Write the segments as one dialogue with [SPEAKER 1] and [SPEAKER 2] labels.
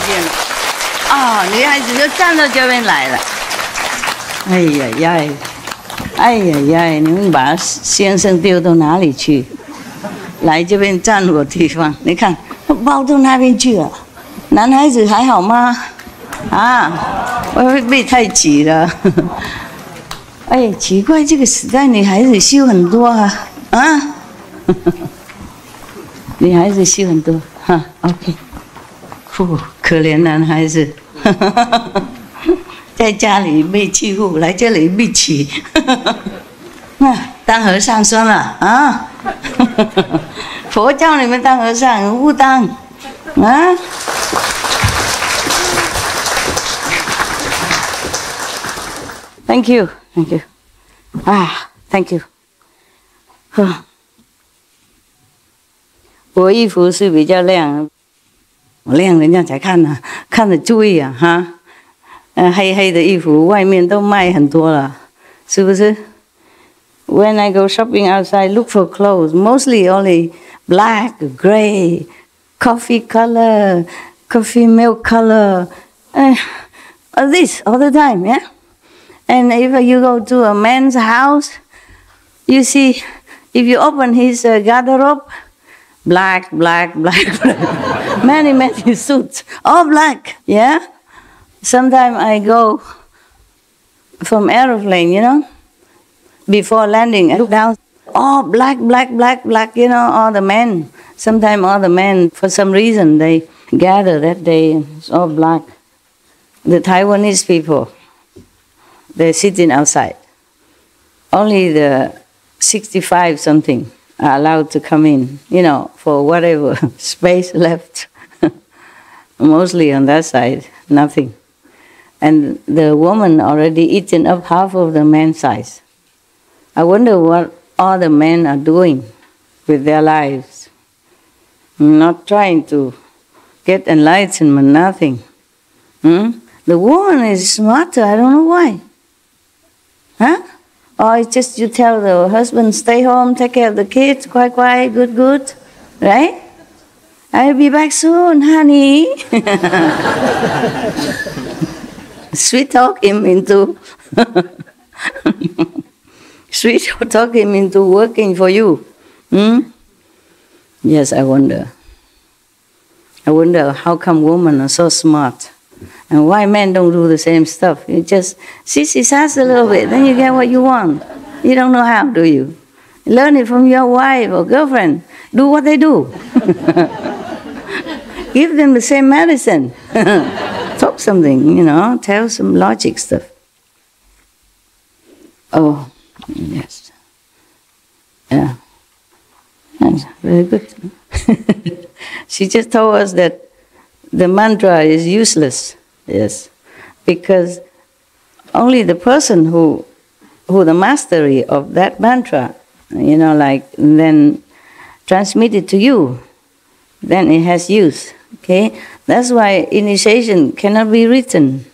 [SPEAKER 1] 见了。啊，女孩子就站到这边来了。哎呀呀，哎呀呀，你们把先生丢到哪里去？来这边占我地方，你看包到那边去了。男孩子还好吗？啊，会不会被太挤了？哎，奇怪，这个时代女孩子修很多啊，啊，女孩子修很多哈 ，OK， 可怜男孩子，在家里被欺负，来这里被欺，当和尚算了啊，佛教你们当和尚，不当啊。Thank you, thank you. 啊 ，Thank you. 我衣服是比较亮，亮人家才看呢，看得注意啊哈。黑黑的衣服外面都卖很多了，是不是 ？When I go shopping outside, look for clothes. Mostly only black, gray, coffee color, coffee milk color. This all the time, yeah. And if you go to a man's house, you see, if you open his garderobe, black, black, black, black. many suits, all black, yeah? Sometimes I go from aeroplane, you know, before landing, I look down, all black, black, black, black, you know, all the men. Sometimes all the men, for some reason, they gather that day, and it's all black. The Taiwanese people, they're sitting outside. Only the 65 something are allowed to come in, you know, for whatever space left. Mostly on that side, nothing. And the woman already eaten up half of the man's size. I wonder what all the men are doing with their lives. Not trying to get enlightenment, nothing. The woman is smarter, I don't know why. Huh? Or it's just you tell the husband, stay home, take care of the kids, quiet, quiet, good, good, right? I'll be back soon, honey. Sweet talk him into working for you. Yes, I wonder. I wonder how come women are so smart. And why men don't do the same stuff? You just sissy sass a little bit, then you get what you want. You don't know how, do you? Learn it from your wife or girlfriend. Do what they do. Give them the same medicine. Talk something, you know, tell some logic stuff. Oh, yes. Yeah. That's very good. She just told us that the mantra is useless, yes, because only the person who the mastery of that mantra, you know, like then transmit it to you, then it has use, okay? That's why initiation cannot be written.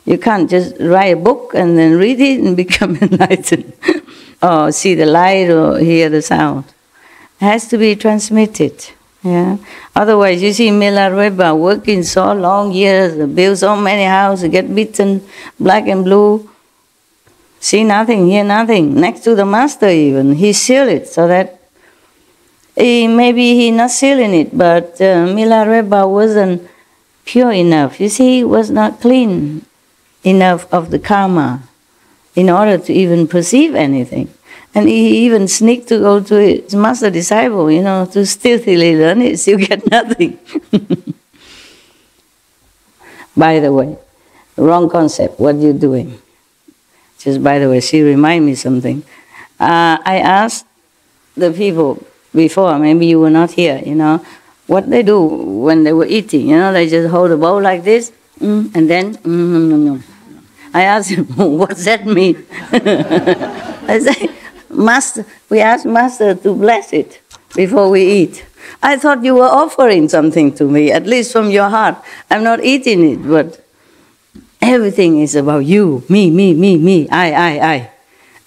[SPEAKER 1] You can't just write a book and then read it and become enlightened, or see the light or hear the sound. It has to be transmitted. Yeah. Otherwise, you see Milarepa working so long years, build so many houses, get beaten, black and blue, see nothing, hear nothing. Next to the master even, he sealed it so that maybe he not sealing it, but Milarepa wasn't pure enough. You see, he was not clean enough of the karma in order to even perceive anything. And he even sneaked to go to his master disciple, you know, to stealthily learn it, so you get nothing. By the way, wrong concept, what are you doing? Just by the way, she reminded me something. I asked the people before, maybe you were not here, you know, what they do when they were eating, you know, they just hold a bowl like this, and then, I asked him, what's that mean? I say, Master, we asked Master to bless it before we eat. I thought you were offering something to me, at least from your heart. I'm not eating it, but everything is about you, me, I.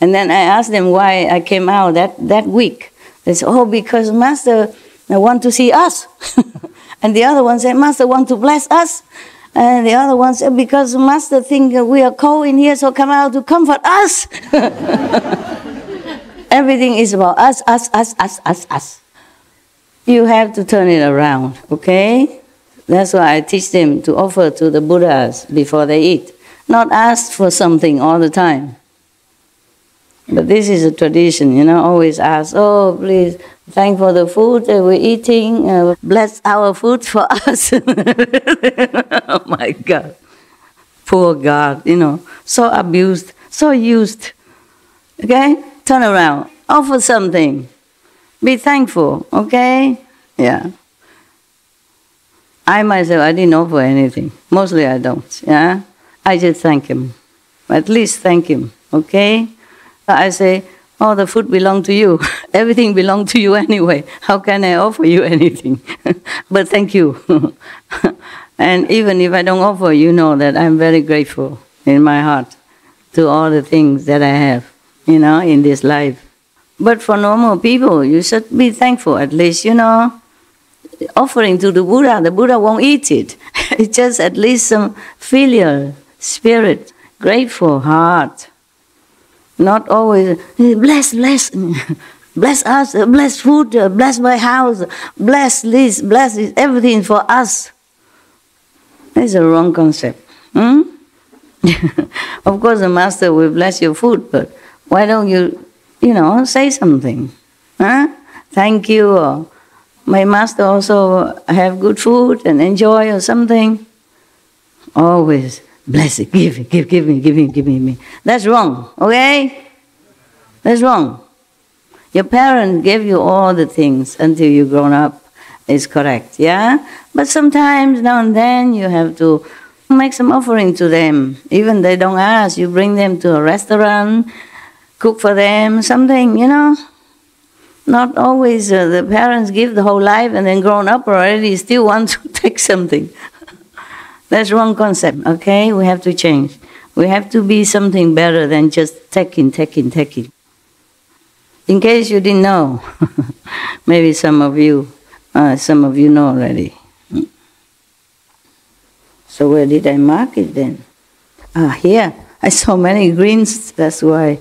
[SPEAKER 1] And then I asked them why I came out that week. They said, oh, because Master want to see us. And the other one said, Master want to bless us. And the other one said, because Master think we are cold in here, so come out to comfort us. Everything is about us, us, us, us, us, us. You have to turn it around, okay? That's why I teach them to offer to the Buddhas before they eat. Not ask for something all the time. But this is a tradition, you know, always ask, oh, please, thank for the food that we're eating, bless our food for us. Oh my God. Poor God, you know, so abused, so used. Okay? Turn around, offer something. Be thankful, okay? Yeah. I myself, I didn't offer anything. Mostly I don't, yeah? I just thank him. At least thank him, okay? I say, oh, the food belongs to you. Everything belongs to you anyway. How can I offer you anything? But thank you. And even if I don't offer, you know that I'm very grateful in my heart to all the things that I have, you know, in this life. But for normal people, you should be thankful at least, you know. Offering to the Buddha won't eat it. It's just at least some filial spirit, grateful heart. Not always, bless, bless, bless us, bless food, bless my house, bless this, everything for us. That's a wrong concept. Of course the Master will bless your food, but why don't you, you know, say something? Huh? Thank you, or my Master also have good food and enjoy or something. Always. Bless it, give it, give me. That's wrong, okay? That's wrong. Your parents gave you all the things until you grown up. It's correct, yeah? But sometimes, now and then, you have to make some offering to them. Even they don't ask, you bring them to a restaurant, cook for them, something, you know? Not always the parents give the whole life and then grown up already still want to take something. That's wrong concept, okay? We have to change. We have to be something better than just taking. In case you didn't know, maybe some of you know already. So where did I mark it then? Here. I saw many greens, that's why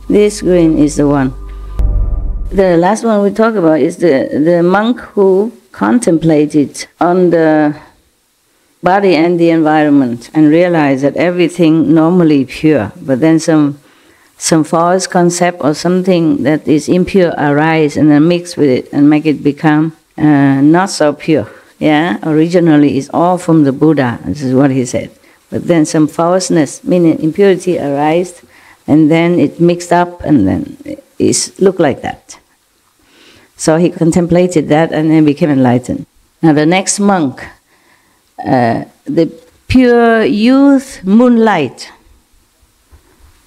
[SPEAKER 1] this green is the one. The last one we talk about is the monk who contemplated on the body and the environment and realize that everything normally pure, but then some false concept or something that is impure arise and then mix with it and make it become not so pure. Yeah, originally it's all from the Buddha. This is what he said. But then some falseness, meaning impurity, arise, and then it mixed up, and then it looked like that. So he contemplated that and then became enlightened. Now the next monk. The pure youth moonlight.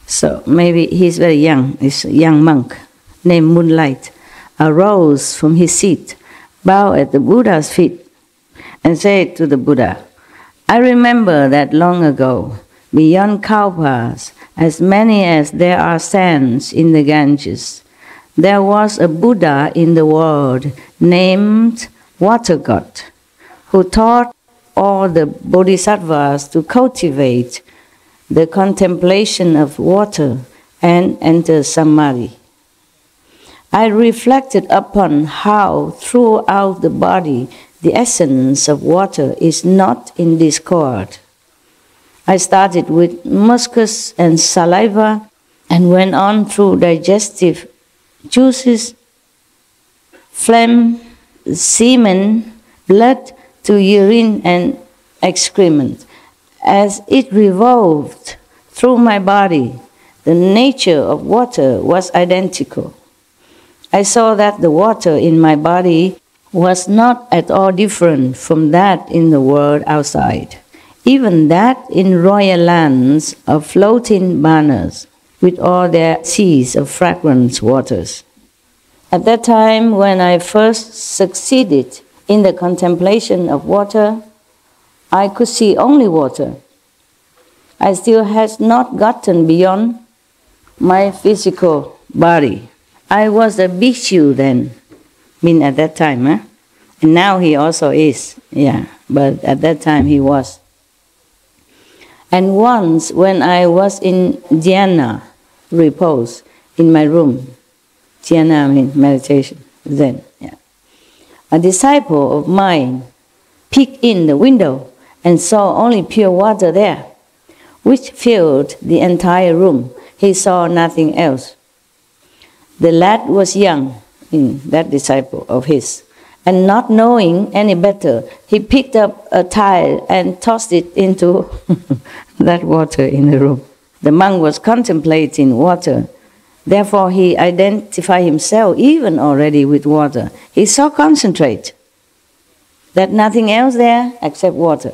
[SPEAKER 1] So maybe he's very young, he's a young monk named Moonlight, arose from his seat, bowed at the Buddha's feet, and said to the Buddha, I remember that long ago, beyond Kalpas, as many as there are sands in the Ganges, there was a Buddha in the world named Water God, who taught all the bodhisattvas to cultivate the contemplation of water and enter samadhi. I reflected upon how throughout the body the essence of water is not in discord. I started with mucus and saliva and went on through digestive juices, phlegm, semen, blood, to urine and excrement. As it revolved through my body, the nature of water was identical. I saw that the water in my body was not at all different from that in the world outside, even that in royal lands of floating banners, with all their seas of fragrant waters. At that time, when I first succeeded in the contemplation of water, I could see only water. I still had not gotten beyond my physical body. I was a bhikshu then, at that time, And now he also is, yeah, but at that time he was. And once when I was in dhyana, repose, in my room, dhyana means meditation, Zen, yeah. A disciple of mine peeked in the window and saw only pure water there, which filled the entire room. He saw nothing else. The lad was young, that disciple of his, and not knowing any better, he picked up a tile and tossed it into that water in the room. The monk was contemplating water. Therefore, he identified himself even already with water. He so concentrated that nothing else there except water.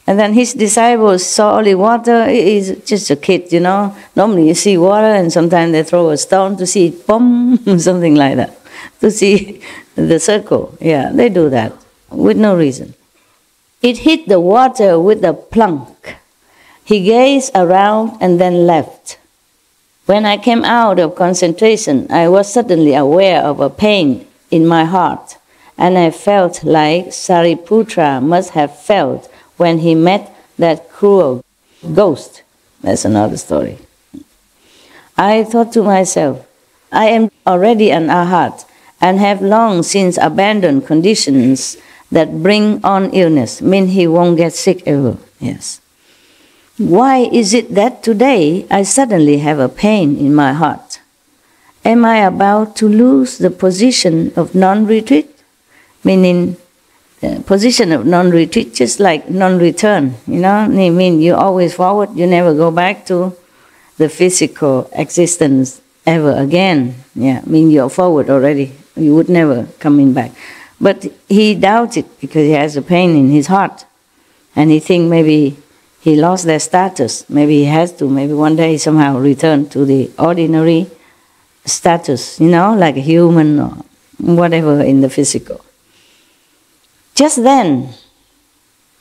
[SPEAKER 1] And then his disciples saw only water. He's just a kid, you know. Normally you see water and sometimes they throw a stone to see it, boom, something like that. To see the circle. Yeah, they do that with no reason. It hit the water with a plunk. He gazed around and then left. When I came out of concentration, I was suddenly aware of a pain in my heart, and I felt like Sariputra must have felt when he met that cruel ghost. That's another story. I thought to myself, I am already an arhat and have long since abandoned conditions that bring on illness, mean he won't get sick ever. Yes. Why is it that today I suddenly have a pain in my heart? Am I about to lose the position of non-retreat? Meaning, the position of non-retreat, just like non-return, you know? I mean, you always forward, you never go back to the physical existence ever again. Yeah, I mean, you're forward already. You would never coming back. But he doubted because he has a pain in his heart. And he thinks maybe he lost their status. Maybe he has to. Maybe one day somehow return to the ordinary status, you know, like a human or whatever in the physical. Just then,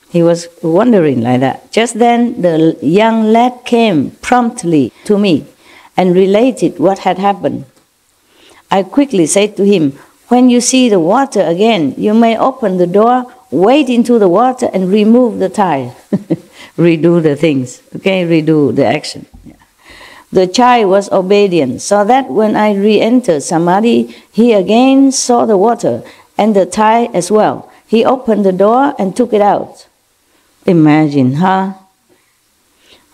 [SPEAKER 1] he was wondering like that. Just then, the young lad came promptly to me and related what had happened. I quickly said to him, when you see the water again, you may open the door, wade into the water and remove the tile. Redo the things, okay, redo the action. Yeah. The child was obedient, so that when I re-entered Samadhi, he again saw the water and the tile as well. He opened the door and took it out. Imagine, huh?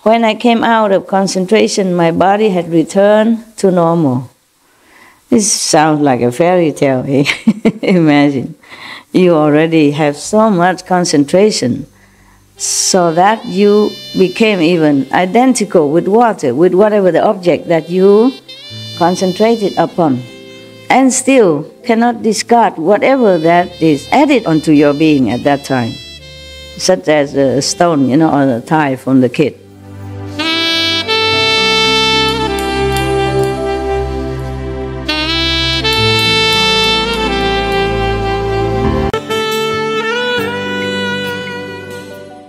[SPEAKER 1] When I came out of concentration, my body had returned to normal. This sounds like a fairy tale, eh? Imagine. You already have so much concentration so that you became even identical with water, with whatever the object that you concentrated upon, and still cannot discard whatever that is added onto your being at that time, such as a stone, you know, or the tile from the kid.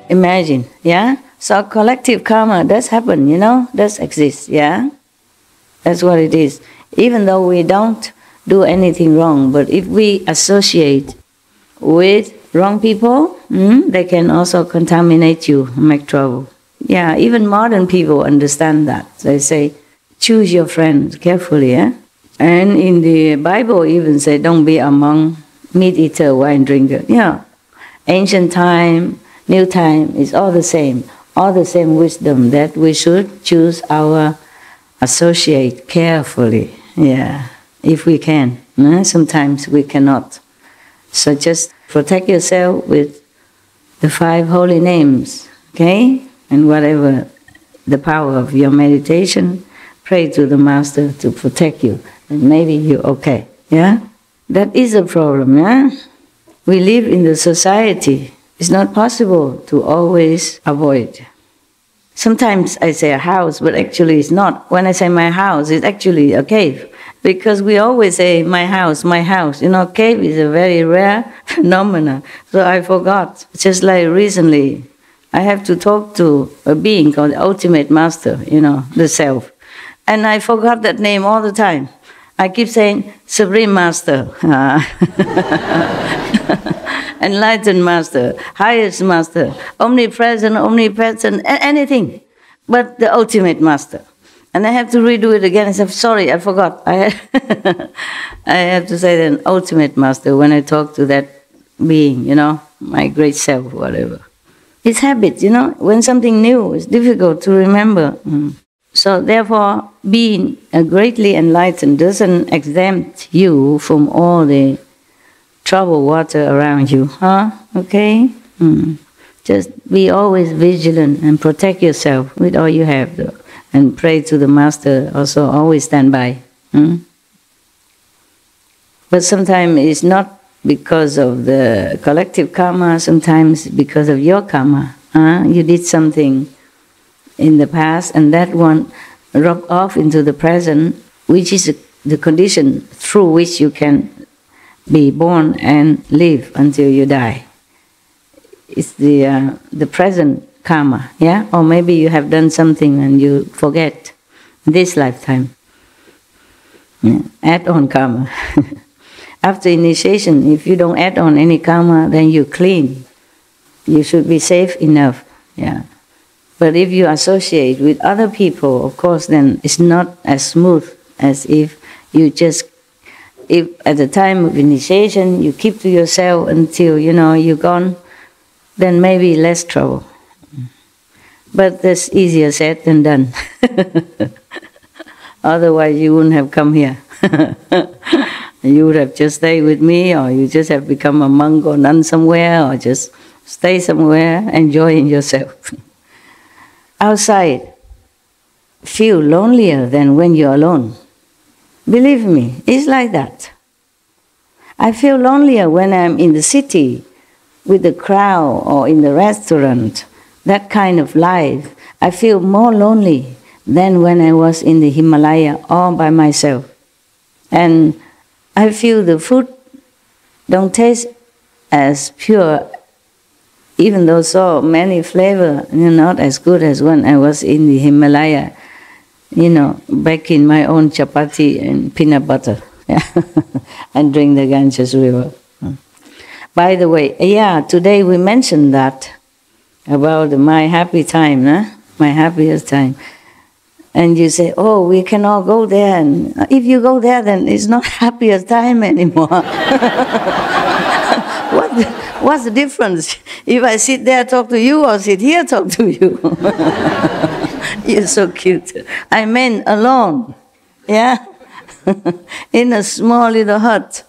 [SPEAKER 1] Imagine, yeah? So collective karma does happen, you know, does exist, yeah? That's what it is. Even though we don't do anything wrong, but if we associate with wrong people, they can also contaminate you, make trouble. Yeah, even modern people understand that. They say, choose your friends carefully, yeah? And in the Bible even say, don't be among meat eater, wine drinker. Yeah, ancient time, new time is all the same wisdom that we should choose our associate carefully, yeah, if we can. Sometimes we cannot. So just protect yourself with the 5 holy names, okay? And whatever the power of your meditation, pray to the Master to protect you, and maybe you're okay, yeah? That is a problem, yeah? We live in the society. It's not possible to always avoid. Sometimes I say a house, but actually it's not. When I say my house, it's actually a cave. Because we always say my house, my house. You know, cave is a very rare phenomenon. So I forgot. Just like recently, I have to talk to a being called the Ultimate Master, you know, the Self. And I forgot that name all the time. I keep saying, Supreme Master. enlightened master, highest master, omnipresent, anything, but the ultimate master. And I have to redo it again. I said, sorry, I forgot. I have to say the ultimate master when I talk to that being, my great self, whatever. It's habit, when something new is difficult to remember. So therefore, being greatly enlightened doesn't exempt you from all the troubled water around you, okay? Just be always vigilant and protect yourself with all you have, though. And pray to the master, also always stand by. But sometimes it's not because of the collective karma, sometimes because of your karma. You did something in the past and that one rubbed off into the present, which is the condition through which you can be born and live until you die. It's the present karma, yeah? Or maybe you have done something and you forget this lifetime. Add on karma. After initiation, if you don't add on any karma, then you're clean. You should be safe enough, yeah. But if you associate with other people, of course, then it's not as smooth as if you just, if at the time of initiation, you keep to yourself until, you're gone, then maybe less trouble. But that's easier said than done. Otherwise, you wouldn't have come here. You would have just stayed with me, or you just have become a monk or nun somewhere, or just stay somewhere enjoying yourself. Outside, feel lonelier than when you're alone. Believe me, it's like that. I feel lonelier when I'm in the city with the crowd or in the restaurant. That kind of life, I feel more lonely than when I was in the Himalaya all by myself. And I feel the food don't taste as pure, even though so many flavor, not as good as when I was in the Himalaya, back in my own chapati and peanut butter, and drink the Ganges River. By the way, today we mentioned that, about my happy time, my happiest time. And you say, oh, we can all go there. And if you go there, then it's not happiest time anymore. What's the difference? If I sit there, talk to you, or sit here, talk to you? You're so cute. I meant alone, in a small little hut,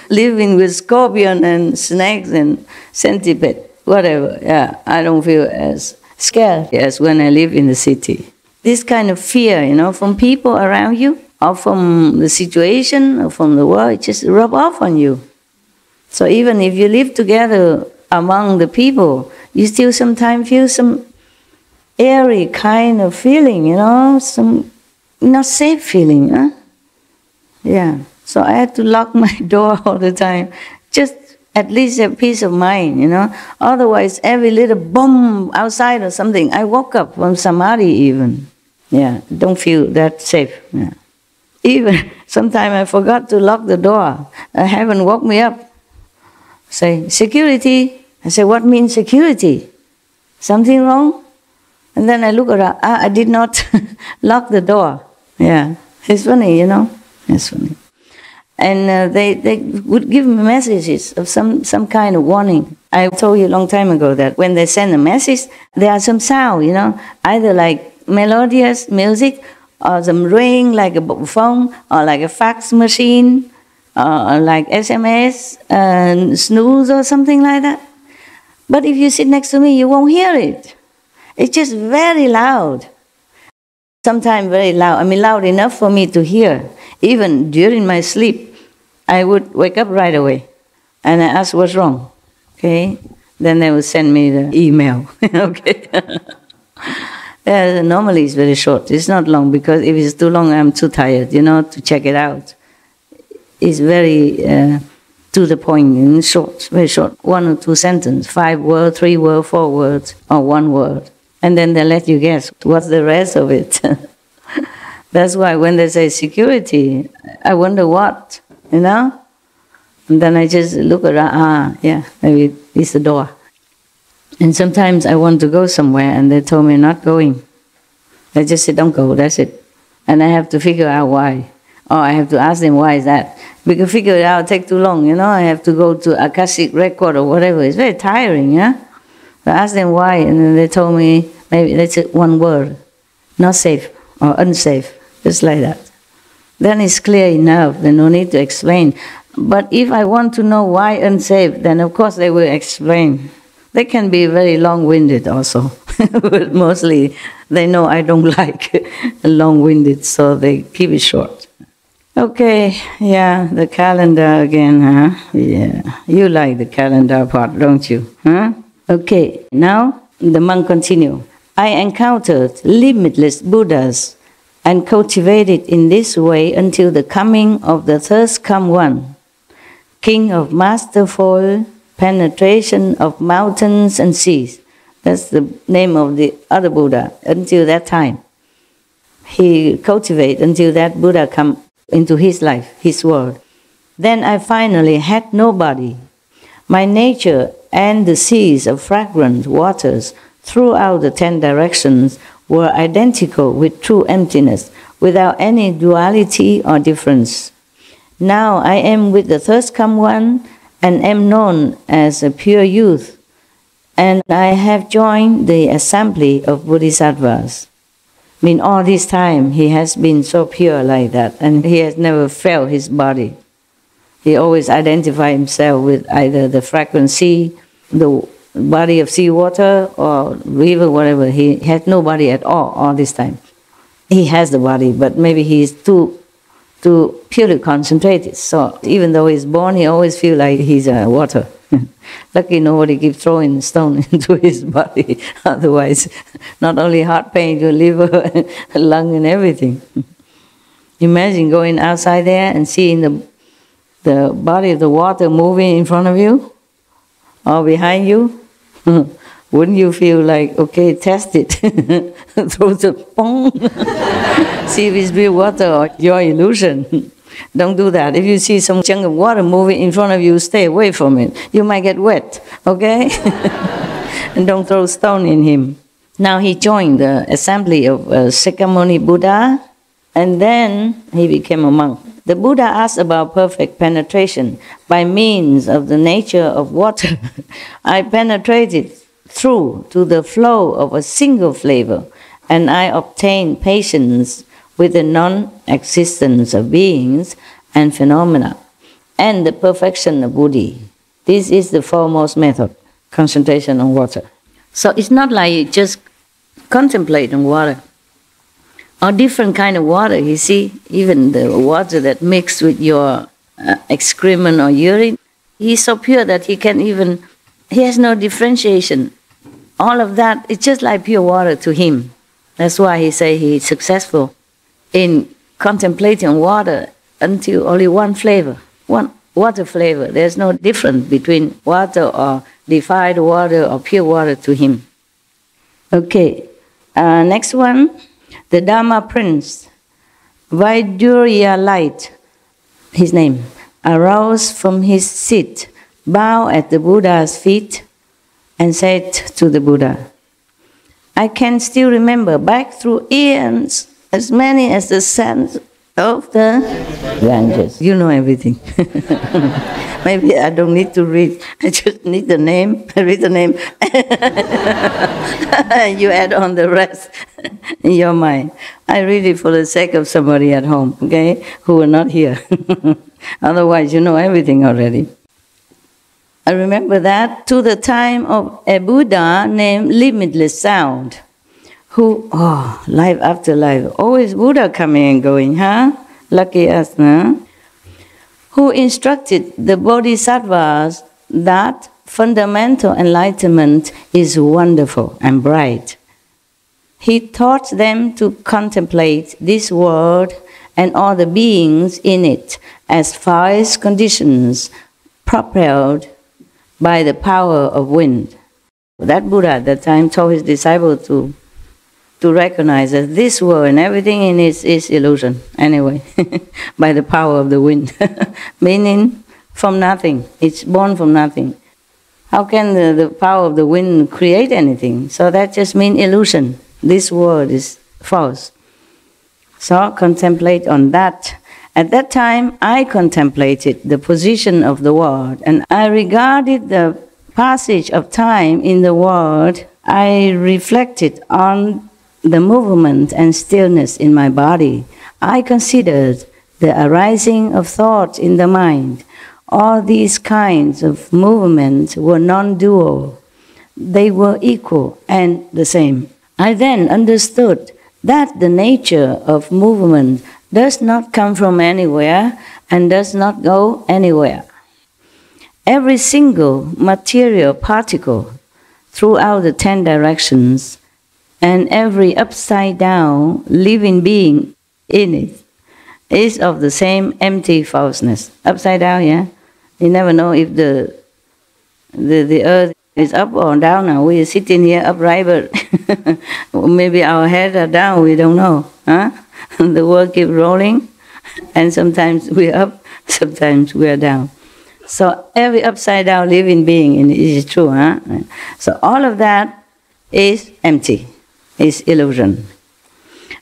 [SPEAKER 1] living with scorpion and snakes and centipede, whatever. I don't feel as scared as when I live in the city. This kind of fear, from people around you, or from the situation, or from the world, it just rub off on you. So even if you live together among the people, you still sometimes feel some airy kind of feeling, some not safe feeling. So I had to lock my door all the time, just at least have peace of mind, Otherwise, every little bomb outside or something, I woke up from samadhi even. Don't feel that safe. Even sometimes I forgot to lock the door. Heaven woke me up. Say, security. I say, what means security? Something wrong? And then I look around. I did not lock the door. It's funny, It's funny. And they would give me messages of some kind of warning. I told you a long time ago that when they send a message, there are some sound, either like melodious music, or some ring like a phone, or like a fax machine, or like SMS, snooze or something like that. But if you sit next to me, you won't hear it. It's just very loud. Sometimes very loud. Loud enough for me to hear. Even during my sleep, I would wake up right away. And I ask what's wrong. Okay? Then they would send me the email. Okay? Normally it's very short. It's not long, because if it's too long, I'm too tired, to check it out. It's very to the point, short, very short. 1 or 2 sentences, 5 words, 3 words, 4 words, or 1 word. And then they let you guess what's the rest of it. That's why when they say security, I wonder what, And then I just look around, yeah, maybe it's the door. And sometimes I want to go somewhere and they told me not going. They just say, don't go, that's it. And I have to figure out why. Or I have to ask them, why is that? Because figure it out take too long, I have to go to Akashic record or whatever. It's very tiring, yeah? I asked them why, and then they told me, maybe that's one word, not safe or unsafe, just like that. Then it's clear enough, there's no need to explain. But if I want to know why unsafe, then of course they will explain. They can be very long-winded also, but mostly they know I don't like long-winded, so they keep it short. Okay, yeah, the calendar again, huh? Yeah, you like the calendar part, don't you? Huh? Okay, now the monk continue. I encountered limitless Buddhas and cultivated in this way until the coming of the third come one, king of masterful penetration of mountains and seas. That's the name of the other Buddha. Until that time, he cultivated until that Buddha come into his life, his world. Then I finally had nobody. My nature and the seas of fragrant waters throughout the 10 directions were identical with true emptiness, without any duality or difference. Now I am with the third come one and am known as a pure youth, and I have joined the assembly of Bodhisattvas. I mean, all this time he has been so pure like that, and he has never felt his body. He always identified himself with either the fragrant sea, the body of seawater, or river, whatever. He had no body at all this time. He has the body, but maybe he is too purely concentrated. So even though he's born, he always feels like he's water. Lucky nobody keeps throwing stone into his body. Otherwise, not only heart pain, your liver, lung, and everything. Imagine going outside there and seeing the body of the water moving in front of you or behind you. Wouldn't you feel like, okay, test it? Throw the pong. See if it's real water or your illusion. Don't do that. If you see some chunk of water moving in front of you, stay away from it. You might get wet, okay? And don't throw stone in him. Now he joined the assembly of Sakyamuni Buddha, and then he became a monk. The Buddha asked about perfect penetration by means of the nature of water. I penetrated through to the flow of a single flavor, and I obtained patience with the non-existence of beings and phenomena, and the perfection of Buddhi. This is the foremost method, concentration on water. So it's not like you just contemplate on water, or different kind of water. You see, even the water that mixed with your excrement or urine, he's so pure that he has no differentiation. All of that, it's just like pure water to him. That's why he say he's successful in contemplating water until only one flavor, one water flavor. There's no difference between water or defiled water or pure water to him. Okay, next one, the Dharma Prince, Vaidurya Light, his name, arose from his seat, bowed at the Buddha's feet, and said to the Buddha, I can still remember back through eons, as many as the sands of the Ganges. You know everything. Maybe I don't need to read. I just need the name. I read the name. You add on the rest in your mind. I read it for the sake of somebody at home, okay, who are not here. Otherwise, you know everything already. I remember that to the time of a Buddha named Limitless Sound, who, life after life, always Buddha coming and going, huh? Lucky us, huh? Who instructed the Bodhisattvas that fundamental enlightenment is wonderful and bright. He taught them to contemplate this world and all the beings in it as false conditions propelled by the power of wind. That Buddha at that time told his disciples to recognize that this world and everything in it is illusion, anyway, by the power of the wind. Meaning from nothing. It's born from nothing. How can the power of the wind create anything? So that just means illusion. This world is false. So contemplate on that. At that time, I contemplated the position of the world, and I regarded the passage of time in the world. I reflected on the movement and stillness in my body. I considered the arising of thoughts in the mind. All these kinds of movements were non-dual. They were equal and the same. I then understood that the nature of movement does not come from anywhere and does not go anywhere. Every single material particle throughout the 10 directions and every upside-down living being in it is of the same empty falseness. Upside down, yeah? You never know if the earth is up or down now. We are sitting here upright, but maybe our heads are down, we don't know. Huh? The world keeps rolling, and sometimes we're up, sometimes we're down. So every upside-down living being in it is true. Huh? So all of that is empty, is illusion.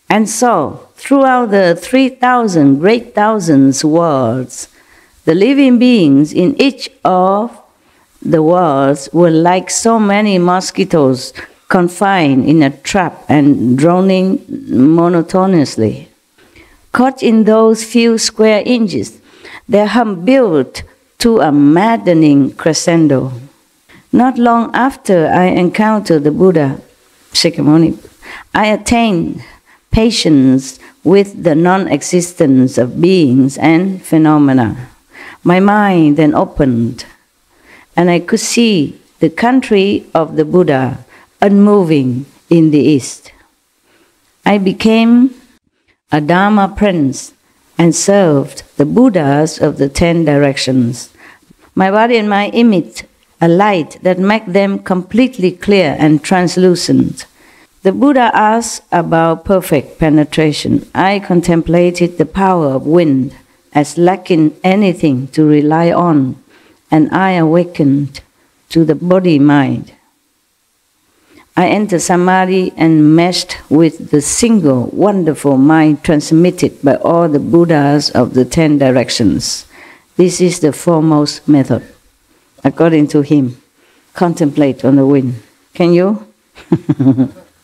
[SPEAKER 1] And so, throughout the 3,000 great thousands worlds, the living beings in each of the worlds were like so many mosquitoes confined in a trap and droning monotonously. Caught in those few square inches, their hum built to a maddening crescendo. Not long after I encountered the Buddha, Shakyamuni, I attained patience with the non-existence of beings and phenomena. My mind then opened, and I could see the country of the Buddha unmoving in the east. I became a Dharma prince and served the Buddhas of the 10 directions. My body and mind emit a light that makes them completely clear and translucent. The Buddha asked about perfect penetration. I contemplated the power of wind as lacking anything to rely on, and I awakened to the body-mind. I entered Samadhi and meshed with the single wonderful mind transmitted by all the Buddhas of the 10 directions. This is the foremost method, according to him. Contemplate on the wind. Can you?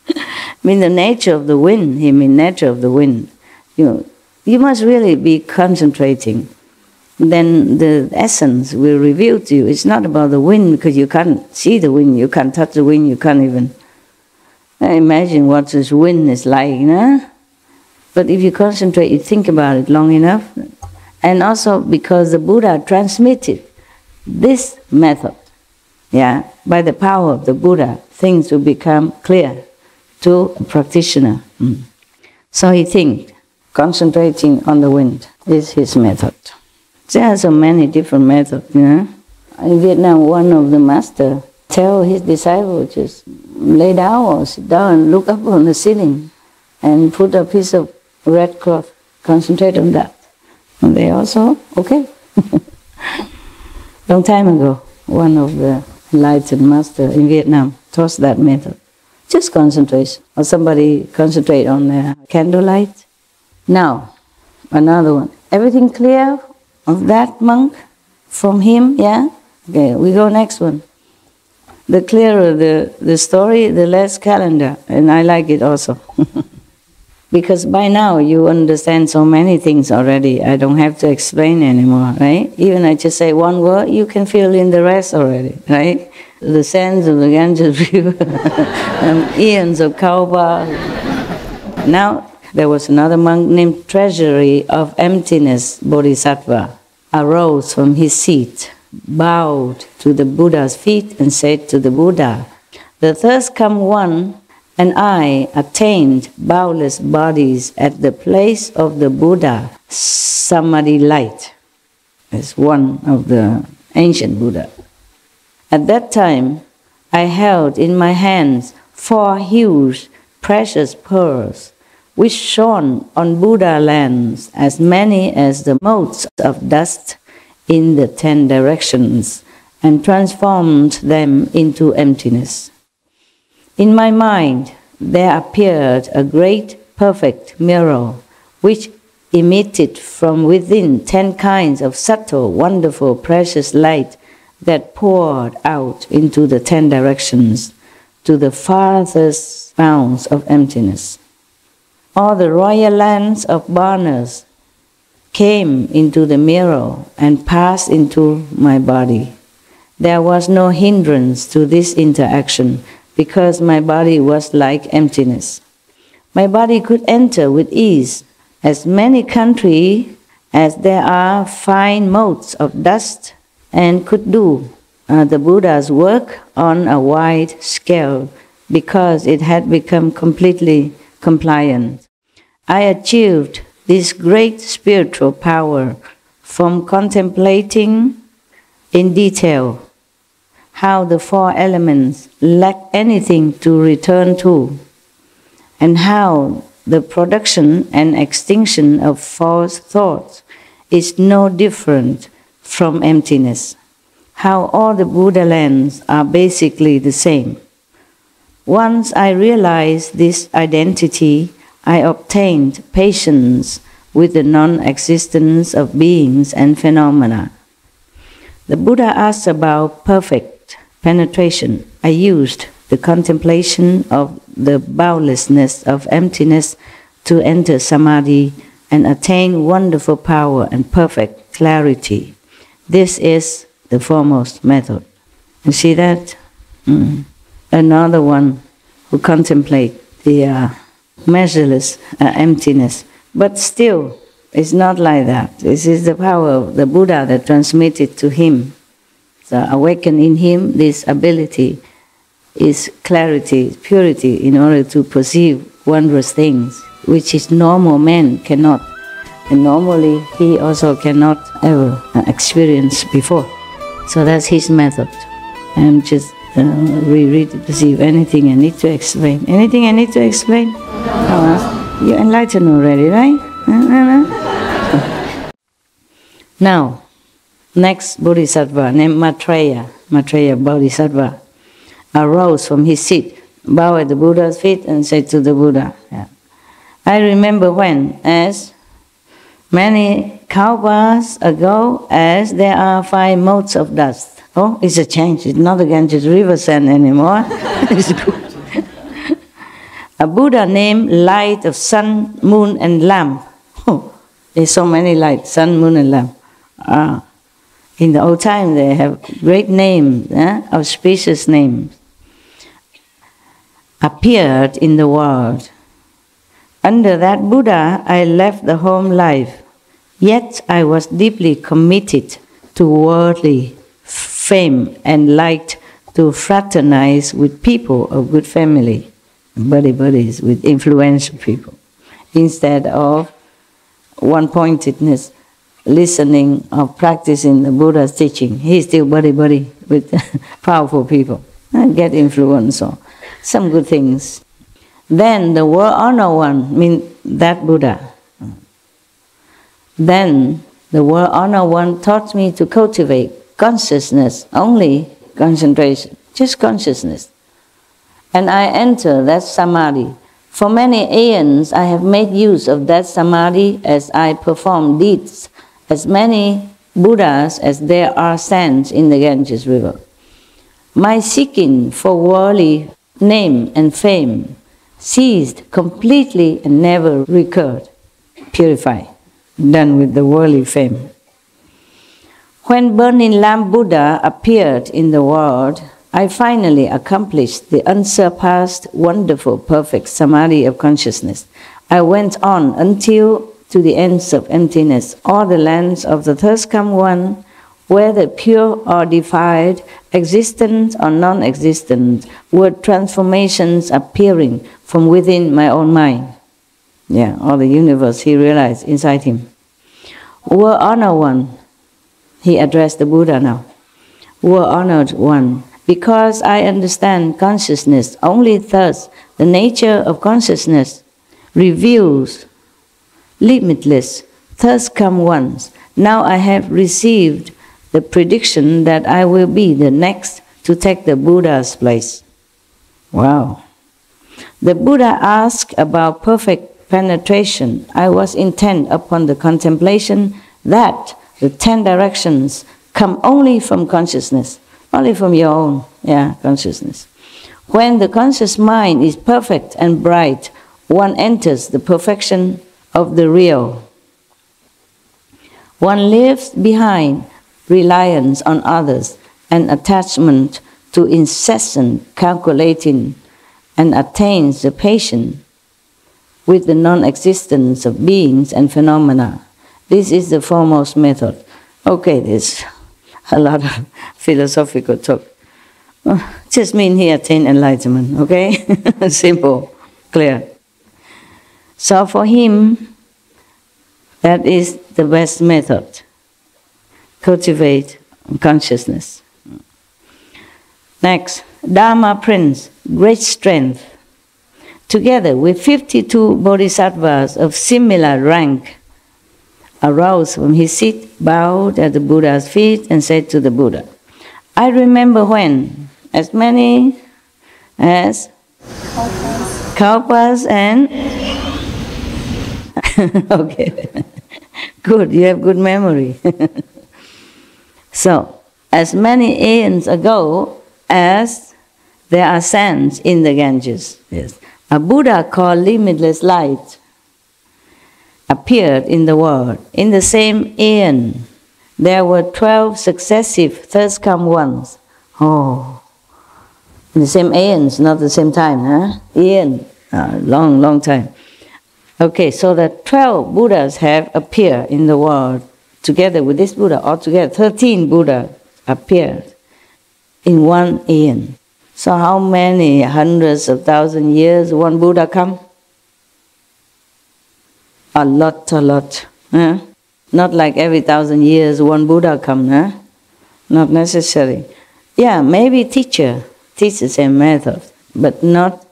[SPEAKER 1] I mean the nature of the wind, he means nature of the wind. You must really be concentrating. Then the essence will reveal to you. It's not about the wind because you can't see the wind, you can't touch the wind, you can't even imagine what this wind is like. Nah? But if you concentrate, you think about it long enough, and also because the Buddha transmitted this method, yeah, by the power of the Buddha, things will become clear to a practitioner. So he thinks, concentrating on the wind is his method. There are so many different methods, you know. In Vietnam, one of the masters tell his disciples just lay down or sit down and look up on the ceiling and put a piece of red cloth, concentrate on that. And they also, okay. Long time ago, one of the enlightened masters in Vietnam taught that method. Just concentration. Or somebody concentrate on the candlelight. Now, another one. Everything clear of that monk from him, yeah? Okay, we go next one. The clearer the story, the less calendar. And I like it also. Because by now you understand so many things already. I don't have to explain anymore, right? Even I just say one word, you can fill in the rest already, right? The sands of the Ganges River, eons of Kaupa. Now, there was another monk named Treasury of Emptiness Bodhisattva, arose from his seat, bowed to the Buddha's feet and said to the Buddha, "The thirst come one, and I attained boundless bodies at the place of the Buddha, Samadhi light." It's one of the ancient Buddha. At that time, I held in my hands 4 huge precious pearls, which shone on Buddha lands as many as the motes of dust in the 10 directions and transformed them into emptiness. In my mind, there appeared a great, perfect mirror, which emitted from within 10 kinds of subtle, wonderful, precious light that poured out into the 10 directions to the farthest bounds of emptiness. All the royal lands of Varnas came into the mirror and passed into my body. There was no hindrance to this interaction because my body was like emptiness. My body could enter with ease as many countries as there are fine motes of dust, and could do the Buddha's work on a wide scale because it had become completely compliant. I achieved this great spiritual power from contemplating in detail how the 4 elements lack anything to return to, and how the production and extinction of false thoughts is no different from emptiness, how all the Buddha lands are basically the same. Once I realized this identity, I obtained patience with the non-existence of beings and phenomena. The Buddha asked about perfect penetration. I used the contemplation of the boundlessness of emptiness to enter samadhi and attain wonderful power and perfect clarity. This is the foremost method. You see that? Another one who contemplates the measureless emptiness. But still, it's not like that. This is the power of the Buddha that transmitted to him. So awaken in him this ability, is clarity, purity, in order to perceive wondrous things, which is normal man cannot. And normally he also cannot ever experience before. So that's his method. I'm just reread to perceive anything I need to explain. Anything I need to explain? You're enlightened already, right? Now, next Bodhisattva named Maitreya Bodhisattva, arose from his seat, bowed at the Buddha's feet and said to the Buddha, I remember when, as many kalpas ago, as there are 5 motes of dust. Oh, it's a change. It's not again just river sand anymore. It's good. A Buddha named Light of Sun, Moon and Lamp. Oh, there's so many lights, sun, moon and lamp. In the old time they have great names, auspicious names. Appeared in the world. Under that Buddha I left the home life, yet I was deeply committed to worldly fame and liked to fraternize with people of good family, buddies, with influential people, instead of one-pointedness, listening or practicing the Buddha's teaching. He's still buddy with powerful people and get influence or some good things. Then the world-honored one, means that Buddha. Then the world-honored one taught me to cultivate consciousness, only concentration, just consciousness. And I enter that samadhi. For many aeons I have made use of that samadhi as I perform deeds, as many Buddhas as there are sands in the Ganges river. My seeking for worldly name and fame ceased completely and never recurred. Purified, done with the worldly fame. When Burning Lamp Buddha appeared in the world, I finally accomplished the unsurpassed, wonderful, perfect samadhi of consciousness. I went on until to the ends of emptiness, all the lands of the thirst come one, whether pure or defiled, existent or non-existent, were transformations appearing from within my own mind. Yeah, all the universe he realized inside him. Were honored one, he addressed the Buddha now. Were honored one, because I understand consciousness, only thus the nature of consciousness reveals limitless, thus come ones, Now I have received the prediction that I will be the next to take the Buddha's place. Wow. The Buddha asked about perfect penetration. I was intent upon the contemplation that the 10 directions come only from consciousness, only from your own consciousness. When the conscious mind is perfect and bright, one enters the perfection of the real. One leaves behind reliance on others and attachment to incessant calculating and attains the patience with the non-existence of beings and phenomena. This is the foremost method. Okay, there's a lot of philosophical talk. Just mean he attained enlightenment, okay? Simple, clear. So for him, that is the best method. Cultivate consciousness. Next, Dharma Prince, great strength. Together with 52 bodhisattvas of similar rank, arose from his seat, bowed at the Buddha's feet, and said to the Buddha, I remember when, as many as kalpas and okay, good, you have good memory. So, as many aeons ago as there are sands in the Ganges, yes, a Buddha called Limitless Light appeared in the world. In the same aeon, there were 12 successive thirst-come ones. Oh, in the same aeons, not the same time, huh? Aeon, long time. Okay, so that 12 Buddhas have appeared in the world together with this Buddha. Altogether, 13 Buddhas appeared in one aeon. So how many hundreds of thousand years one Buddha come? A lot. Huh? Not like every 1,000 years one Buddha come, huh? Not necessary. Yeah, maybe teacher teach the same method, but not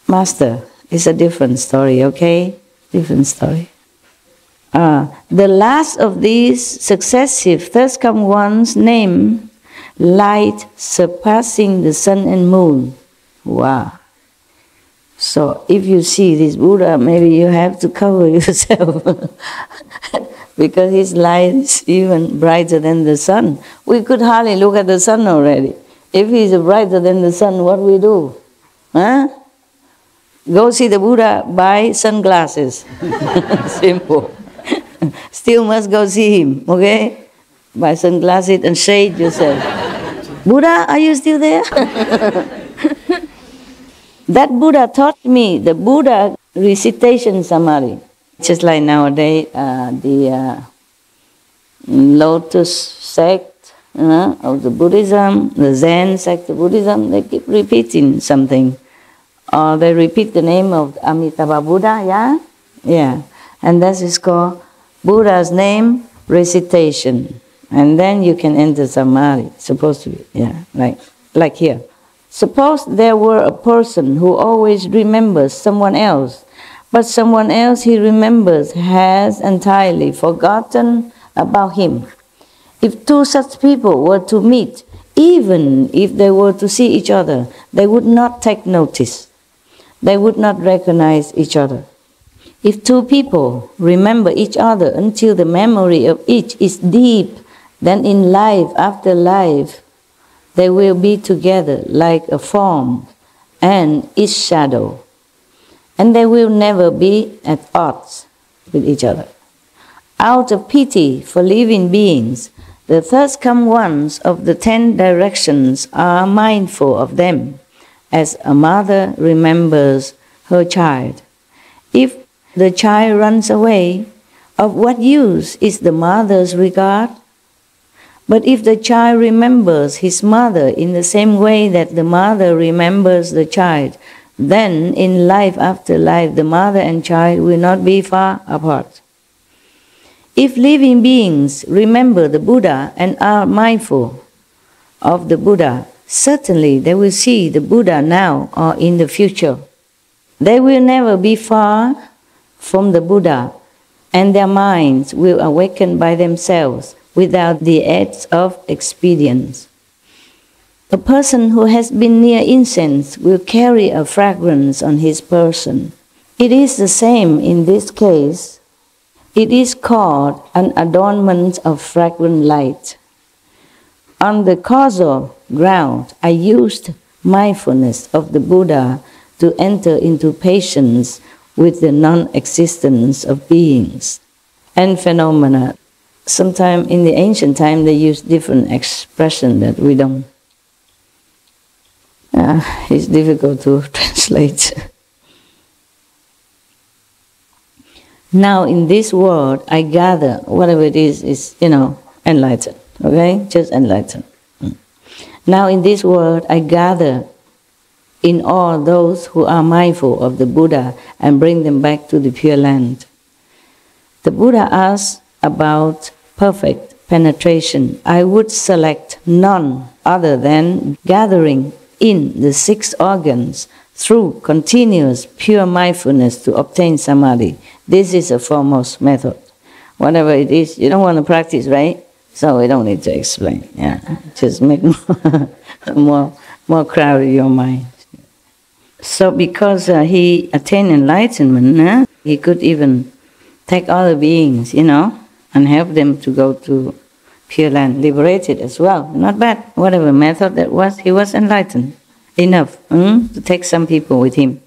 [SPEAKER 1] master. It's a different story, okay? Different story. The last of these successive thirst-come ones named light surpassing the sun and moon. Wow. So if you see this Buddha, maybe you have to cover yourself because his light is even brighter than the sun. We could hardly look at the sun already. If he's brighter than the sun, what we do? Huh? Go see the Buddha, buy sunglasses. Simple. Still must go see him, okay? Buy sunglasses and shade yourself. Buddha, are you still there? That Buddha taught me the Buddha recitation samadhi. Just like nowadays, the Lotus sect of the Buddhism, the Zen sect of Buddhism, they keep repeating something. Or they repeat the name of Amitabha Buddha, yeah? Yeah. And that is called Buddha's name recitation. And then you can enter samadhi, supposed to be, yeah, like here. Suppose there were a person who always remembers someone else, but someone else he remembers has entirely forgotten about him. If two such people were to meet, even if they were to see each other, they would not take notice. They would not recognize each other. If two people remember each other until the memory of each is deep, then in life after life, they will be together like a form and its shadow. And they will never be at odds with each other. Out of pity for living beings, the thirst-come ones of the 10 directions are mindful of them, as a mother remembers her child. If the child runs away, of what use is the mother's regard? But if the child remembers his mother in the same way that the mother remembers the child, then in life after life the mother and child will not be far apart. If living beings remember the Buddha and are mindful of the Buddha, certainly they will see the Buddha now or in the future. They will never be far from the Buddha and their minds will awaken by themselves without the aids of experience. A person who has been near incense will carry a fragrance on his person. It is the same in this case. It is called an adornment of fragrant light. On the causal ground, I used mindfulness of the Buddha to enter into patience with the non-existence of beings and phenomena. Sometimes in the ancient time they use different expression that we don't. It's difficult to translate. Now in this world, I gather whatever it is enlightened. Okay, just enlightened. Now in this world, I gather in all those who are mindful of the Buddha and bring them back to the Pure Land. The Buddha asks about perfect penetration. I would select none other than gathering in the 6 organs through continuous pure mindfulness to obtain samadhi. This is a foremost method. Whatever it is, you don't want to practice, right? So we don't need to explain. Yeah, just make more crowded your mind. So because he attained enlightenment, he could even take other beings, and help them to go to Pure Land, liberated as well. Not bad. Whatever method that was, he was enlightened enough to take some people with him,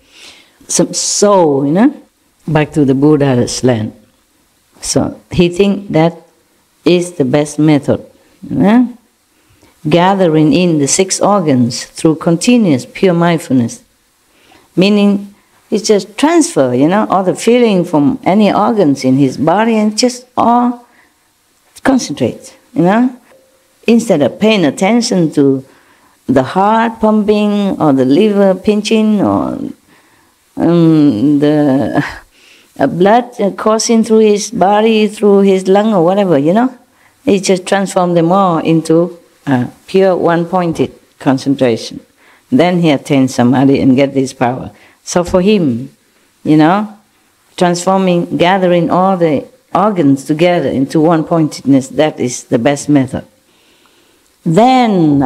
[SPEAKER 1] some soul, back to the Buddha's land. So he think that is the best method. Gathering in the 6 organs through continuous pure mindfulness. Meaning, it's just transfer, all the feeling from any organs in his body and just all concentrate, Instead of paying attention to the heart pumping or the liver pinching or the blood coursing through his body, through his lung or whatever, He just transformed them all into pure one-pointed concentration. Then he attains samadhi and get this power. So for him, transforming, gathering all the organs together into one-pointedness, that is the best method. Then,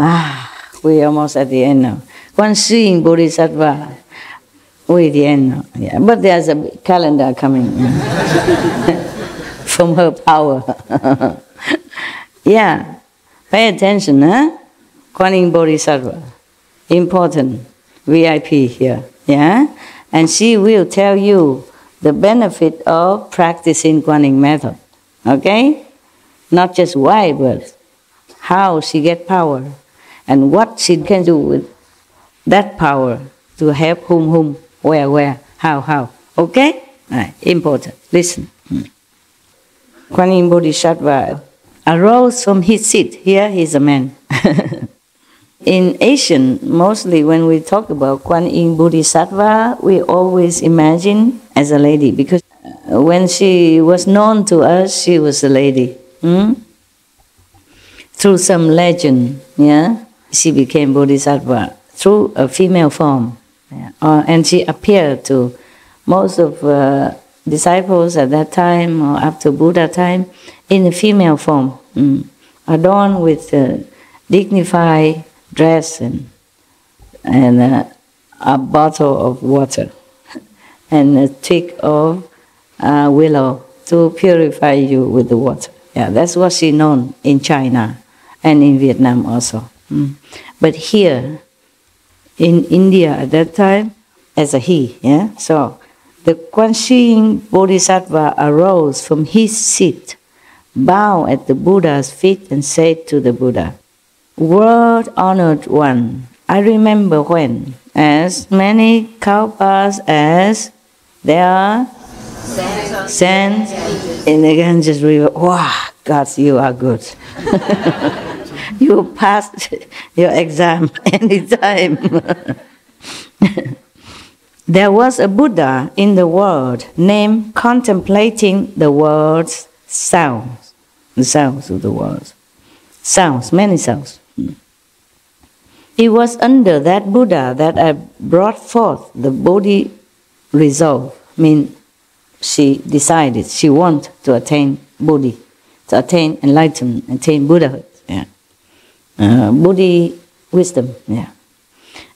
[SPEAKER 1] we're almost at the end now. One seeing Bodhisattva, we're at the end now. Yeah, but there's a calendar coming from her power. Yeah, pay attention, Kuan Yin Bodhisattva, important VIP here, yeah? And she will tell you the benefit of practicing Kuan Yin method, okay? Not just why, but how she get power and what she can do with that power to help whom, where, how, okay? Right, important, listen. Kuan Yin Bodhisattva arose from his seat. Here he's a man. In Asian, mostly when we talk about Kuan Yin Bodhisattva, we always imagine as a lady, because when she was known to us, she was a lady. Through some legend, she became Bodhisattva through a female form. Yeah. And she appeared to most of disciples at that time or after Buddha time in a female form, adorned with dignified dress and a bottle of water and a twig of willow to purify you with the water. Yeah, that's what she known in China and in Vietnam also. But here in India at that time as a he, so the Kuan Yin Bodhisattva arose from his seat, bowed at the Buddha's feet and said to the Buddha, "World-honored one, I remember when, as many kalpas as there are sands in the Ganges River." Wow, God, you are good. You passed your exam anytime. There was a Buddha in the world named contemplating the world's sounds, the sounds of the world. Sounds, many sounds. It was under that Buddha that I brought forth the Bodhi resolve, mean she decided she wanted to attain Bodhi, to attain enlightenment, attain Buddhahood. Yeah. Bodhi wisdom. Yeah.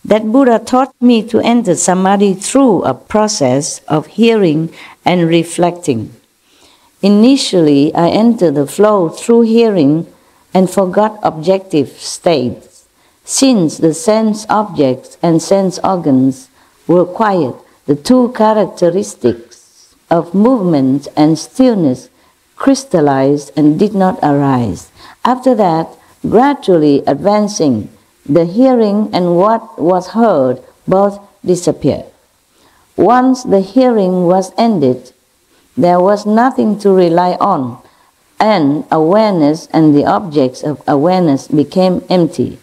[SPEAKER 1] That Buddha taught me to enter Samadhi through a process of hearing and reflecting. Initially, I entered the flow through hearing and forgot objective states. Since the sense objects and sense organs were quiet, the two characteristics of movement and stillness crystallized and did not arise. After that, gradually advancing, the hearing and what was heard both disappeared. Once the hearing was ended, there was nothing to rely on, and awareness and the objects of awareness became empty.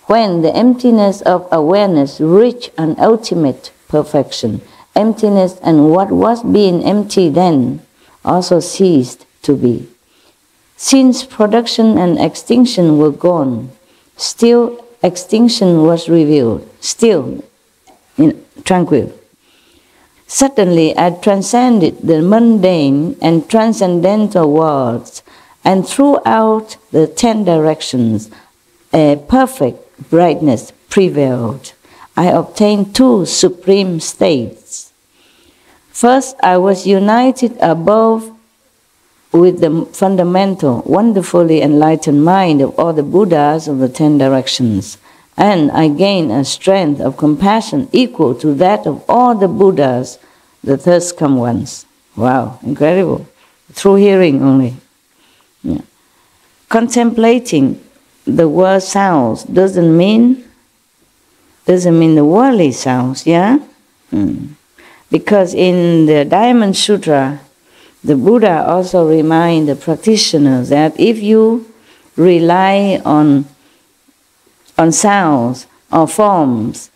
[SPEAKER 1] When the emptiness of awareness reached an ultimate perfection, emptiness and what was being empty then also ceased to be. Since production and extinction were gone, still extinction was revealed, still tranquil. Suddenly I transcended the mundane and transcendental worlds, and throughout the 10 directions a perfect brightness prevailed. I obtained two supreme states. First, I was united above with the fundamental, wonderfully enlightened mind of all the Buddhas of the 10 directions, and I gained a strength of compassion equal to that of all the Buddhas, the first come ones. Wow, incredible. Through hearing only. Yeah. Contemplating the word sounds doesn't mean the worldly sounds, yeah? Because in the Diamond Sutra, the Buddha also reminds the practitioners that if you rely on sounds or forms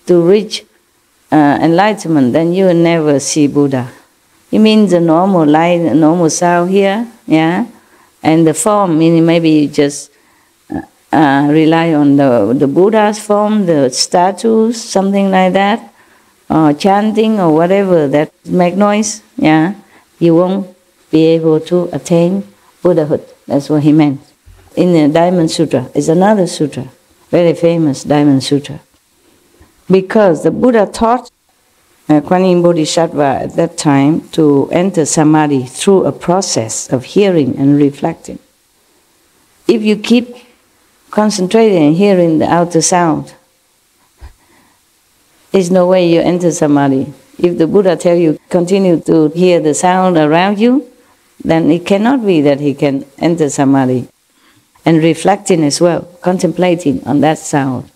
[SPEAKER 1] to reach enlightenment, then you will never see Buddha. It means the normal light, the normal sound here, yeah? And the form, meaning maybe you just rely on the Buddha's form, the statues, something like that, or chanting or whatever that make noise, yeah? You won't be able to attain Buddhahood. That's what he meant. In the Diamond Sutra, is another sutra, very famous Diamond Sutra. Because the Buddha taught Kuan Yin Bodhisattva at that time to enter Samadhi through a process of hearing and reflecting. If you keep concentrating and hearing the outer sound, there's no way you enter Samadhi. If the Buddha tells you continue to hear the sound around you, then it cannot be that he can enter Samadhi. And reflecting as well, contemplating on that sound.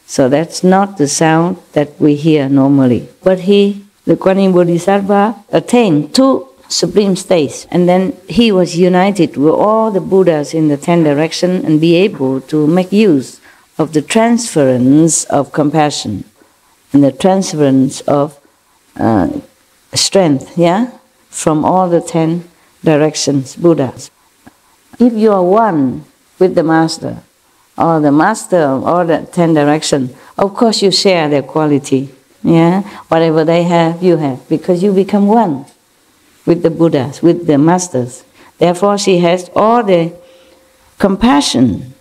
[SPEAKER 1] So that's not the sound that we hear normally. But the Kuan Yin Bodhisattva, attained two supreme states, and then he was united with all the Buddhas in the 10 directions and be able to make use of the transference of compassion and the transference of strength, yeah, from all the 10 directions, Buddhas. If you are one with the Master, or the Master of all the 10 directions, of course you share their quality, yeah. Whatever they have, you have, because you become one with the Buddhas, with the Masters. Therefore, she has all the compassion,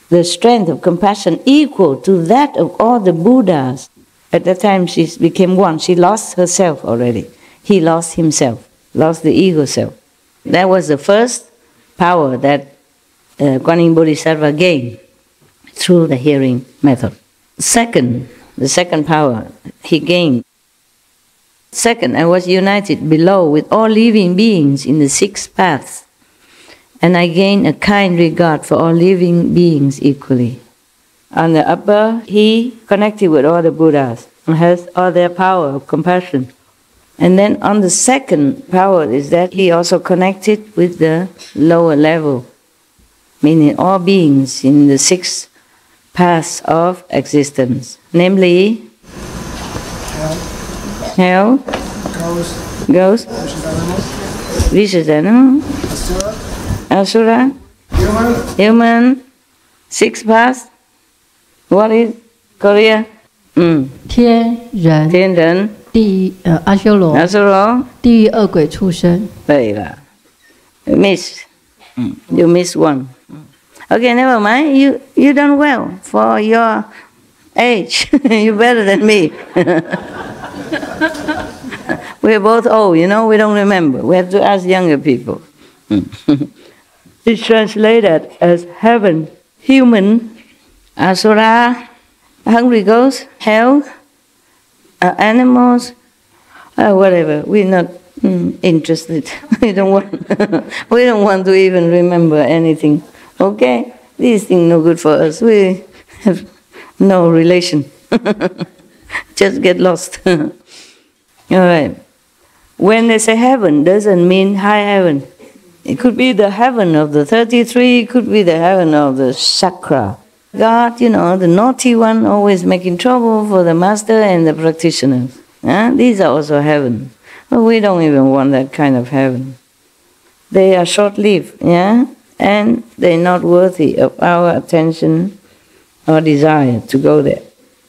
[SPEAKER 1] the strength of compassion equal to that of all the Buddhas. At that time, she became one. She lost herself already. He lost himself, lost the ego self. That was the first power that Kuan Yin Bodhisattva gained through the hearing method. The second power he gained. Second, I was united below with all living beings in the 6 paths, and I gained a kind regard for all living beings equally. On the upper, he connected with all the Buddhas and has all their power of compassion. And then on the second power is that he also connected with the lower level, meaning all beings in the 6 paths of existence, namely hell, ghost, vicious animal, asura, human, 6 paths. What is Korea?
[SPEAKER 2] 天人、
[SPEAKER 1] 天人、
[SPEAKER 2] 阿修罗，
[SPEAKER 1] 阿修罗，
[SPEAKER 2] 地狱恶鬼畜生。
[SPEAKER 1] 对了 ，miss， you miss one. Okay, never mind. You done well for your age. You better than me. We're both old, you know. We don't remember. We have to ask younger people. It's translated as heaven, human, asura, hungry ghosts, hell, animals, whatever. We're not interested. We don't want to even remember anything. Okay, these things no good for us. We have no relation. Just get lost. All right. When they say heaven, doesn't mean high heaven. It could be the heaven of the 33. It could be the heaven of the chakra. God, you know, the naughty one, always making trouble for the master and the practitioners. These are also heaven. But we don't even want that kind of heaven. They are short-lived, yeah? And they're not worthy of our attention or desire to go there.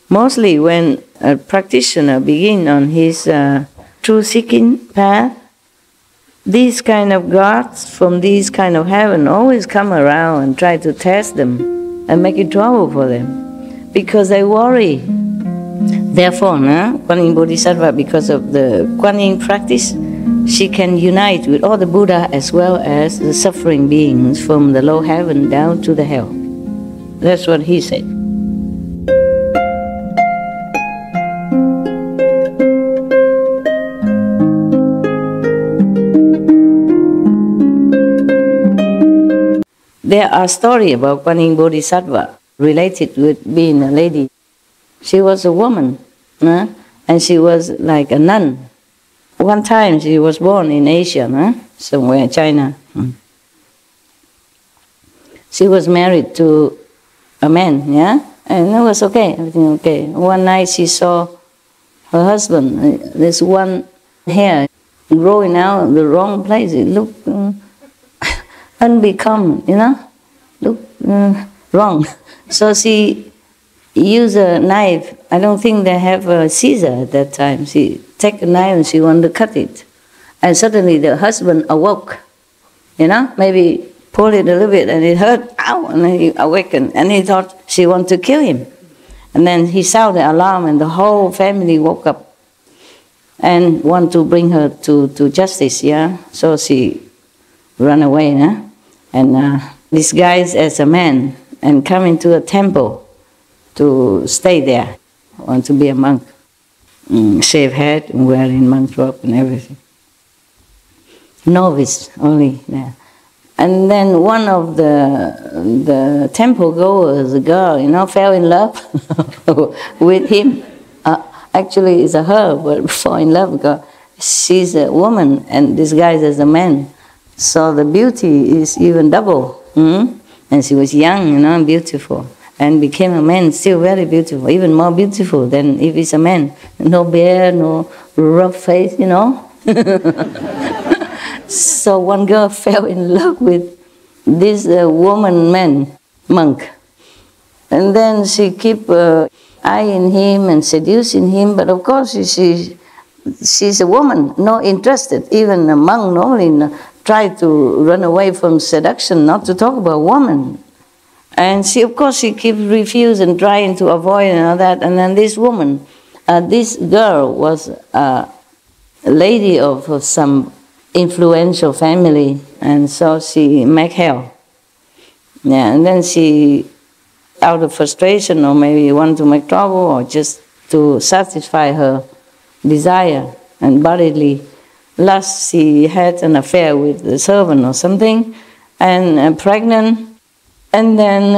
[SPEAKER 1] Mostly when a practitioner begins on his truth-seeking path, these kind of gods from these kind of heaven always come around and try to test them and make it trouble for them because they worry. Therefore, Kuan Yin Bodhisattva, because of the Kuan Yin practice, she can unite with all the Buddha as well as the suffering beings from the low heaven down to the hell. That's what he said. There are stories about Kuan Yin Bodhisattva related with being a lady. She was a woman, and she was like a nun. One time she was born in Asia, somewhere in China. She was married to a man, and it was okay, everything okay. One night she saw her husband, this one hair growing out of the wrong place. It looked unbecome, looked wrong. So she used a knife. I don't think they have a scissor at that time. She took a knife and she wanted to cut it. And suddenly the husband awoke, maybe pulled it a little bit and it hurt, ow, and then he awakened. And he thought she wanted to kill him. And then he sounded the alarm and the whole family woke up and want to bring her to justice, So she ran away, and disguised as a man and come into a temple to stay there, want to be a monk, shave head and wearing monk robe and everything. Novice only there. And then one of the temple goers, a girl, fell in love with him. Actually, it's a her, but fall in love because she's a woman and disguised as a man. So the beauty is even double. And she was young, and beautiful. And became a man, still very beautiful, even more beautiful than if it's a man. No beard, no rough face, So one girl fell in love with this woman-man monk. And then she keep eyeing him and seducing him, but of course she's a woman, not interested. Even a monk normally try to run away from seduction, not to talk about woman. And she, of course, she keeps refusing and trying to avoid and all that. And then this woman, this girl was a lady of some influential family, and so she make hell. And then she, out of frustration or maybe want to make trouble or just to satisfy her desire and bodily lust, she had an affair with the servant or something, and pregnant. And then,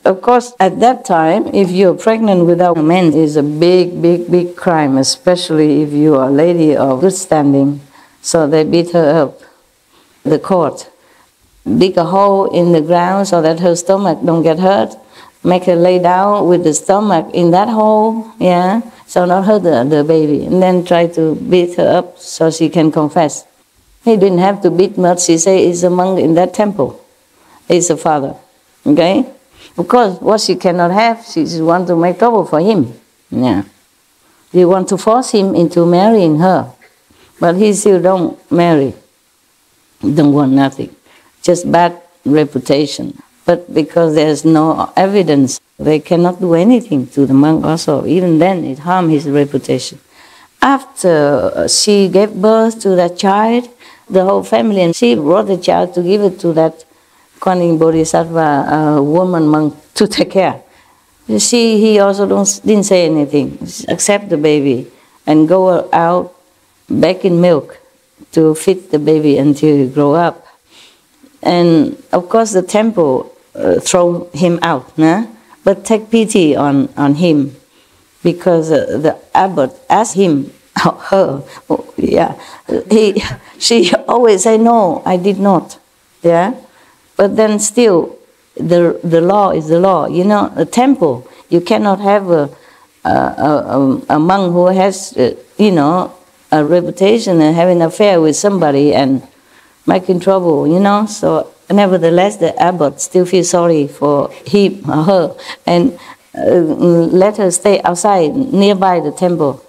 [SPEAKER 1] of course, at that time, if you're pregnant without a man, it's a big, big, big crime, especially if you are a lady of good standing. So they beat her up, the court. Dig a hole in the ground so that her stomach don't get hurt. Make her lay down with the stomach in that hole, so not hurt the baby. And then try to beat her up so she can confess. He didn't have to beat much. She said it's a monk in that temple. It's a father. Okay? Of course, what she cannot have, she just wants to make trouble for him. They want to force him into marrying her, but he still don't marry. Don't want nothing, just bad reputation. But because there's no evidence, they cannot do anything to the monk also. Even then, it harmed his reputation. After she gave birth to that child, the whole family, and she brought the child to give it to that Kuan Yin Bodhisattva woman monk to take care. He also didn't say anything, accept the baby and go out back in milk to feed the baby until he grow up. And of course the temple throw him out, nah? But take pity on him, because the abbot asked him, her, she always say, no, I did not, yeah? But then still, the law is the law. You know, a temple, you cannot have a monk who has, you know, a reputation and having an affair with somebody and making trouble, you know. So nevertheless, the abbot still feels sorry for him or her and let her stay outside, nearby the temple,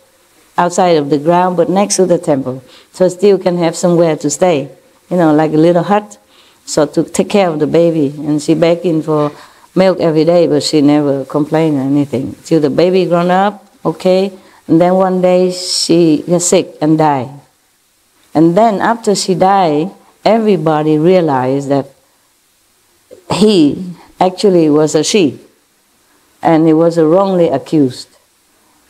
[SPEAKER 1] outside of the ground, but next to the temple. So still can have somewhere to stay, you know, like a little hut. So to take care of the baby, and she begging for milk every day, but she never complained or anything. Till the baby grown up, okay, and then one day she got sick and died. And then after she died, everybody realized that he actually was a she, and he was wrongly accused.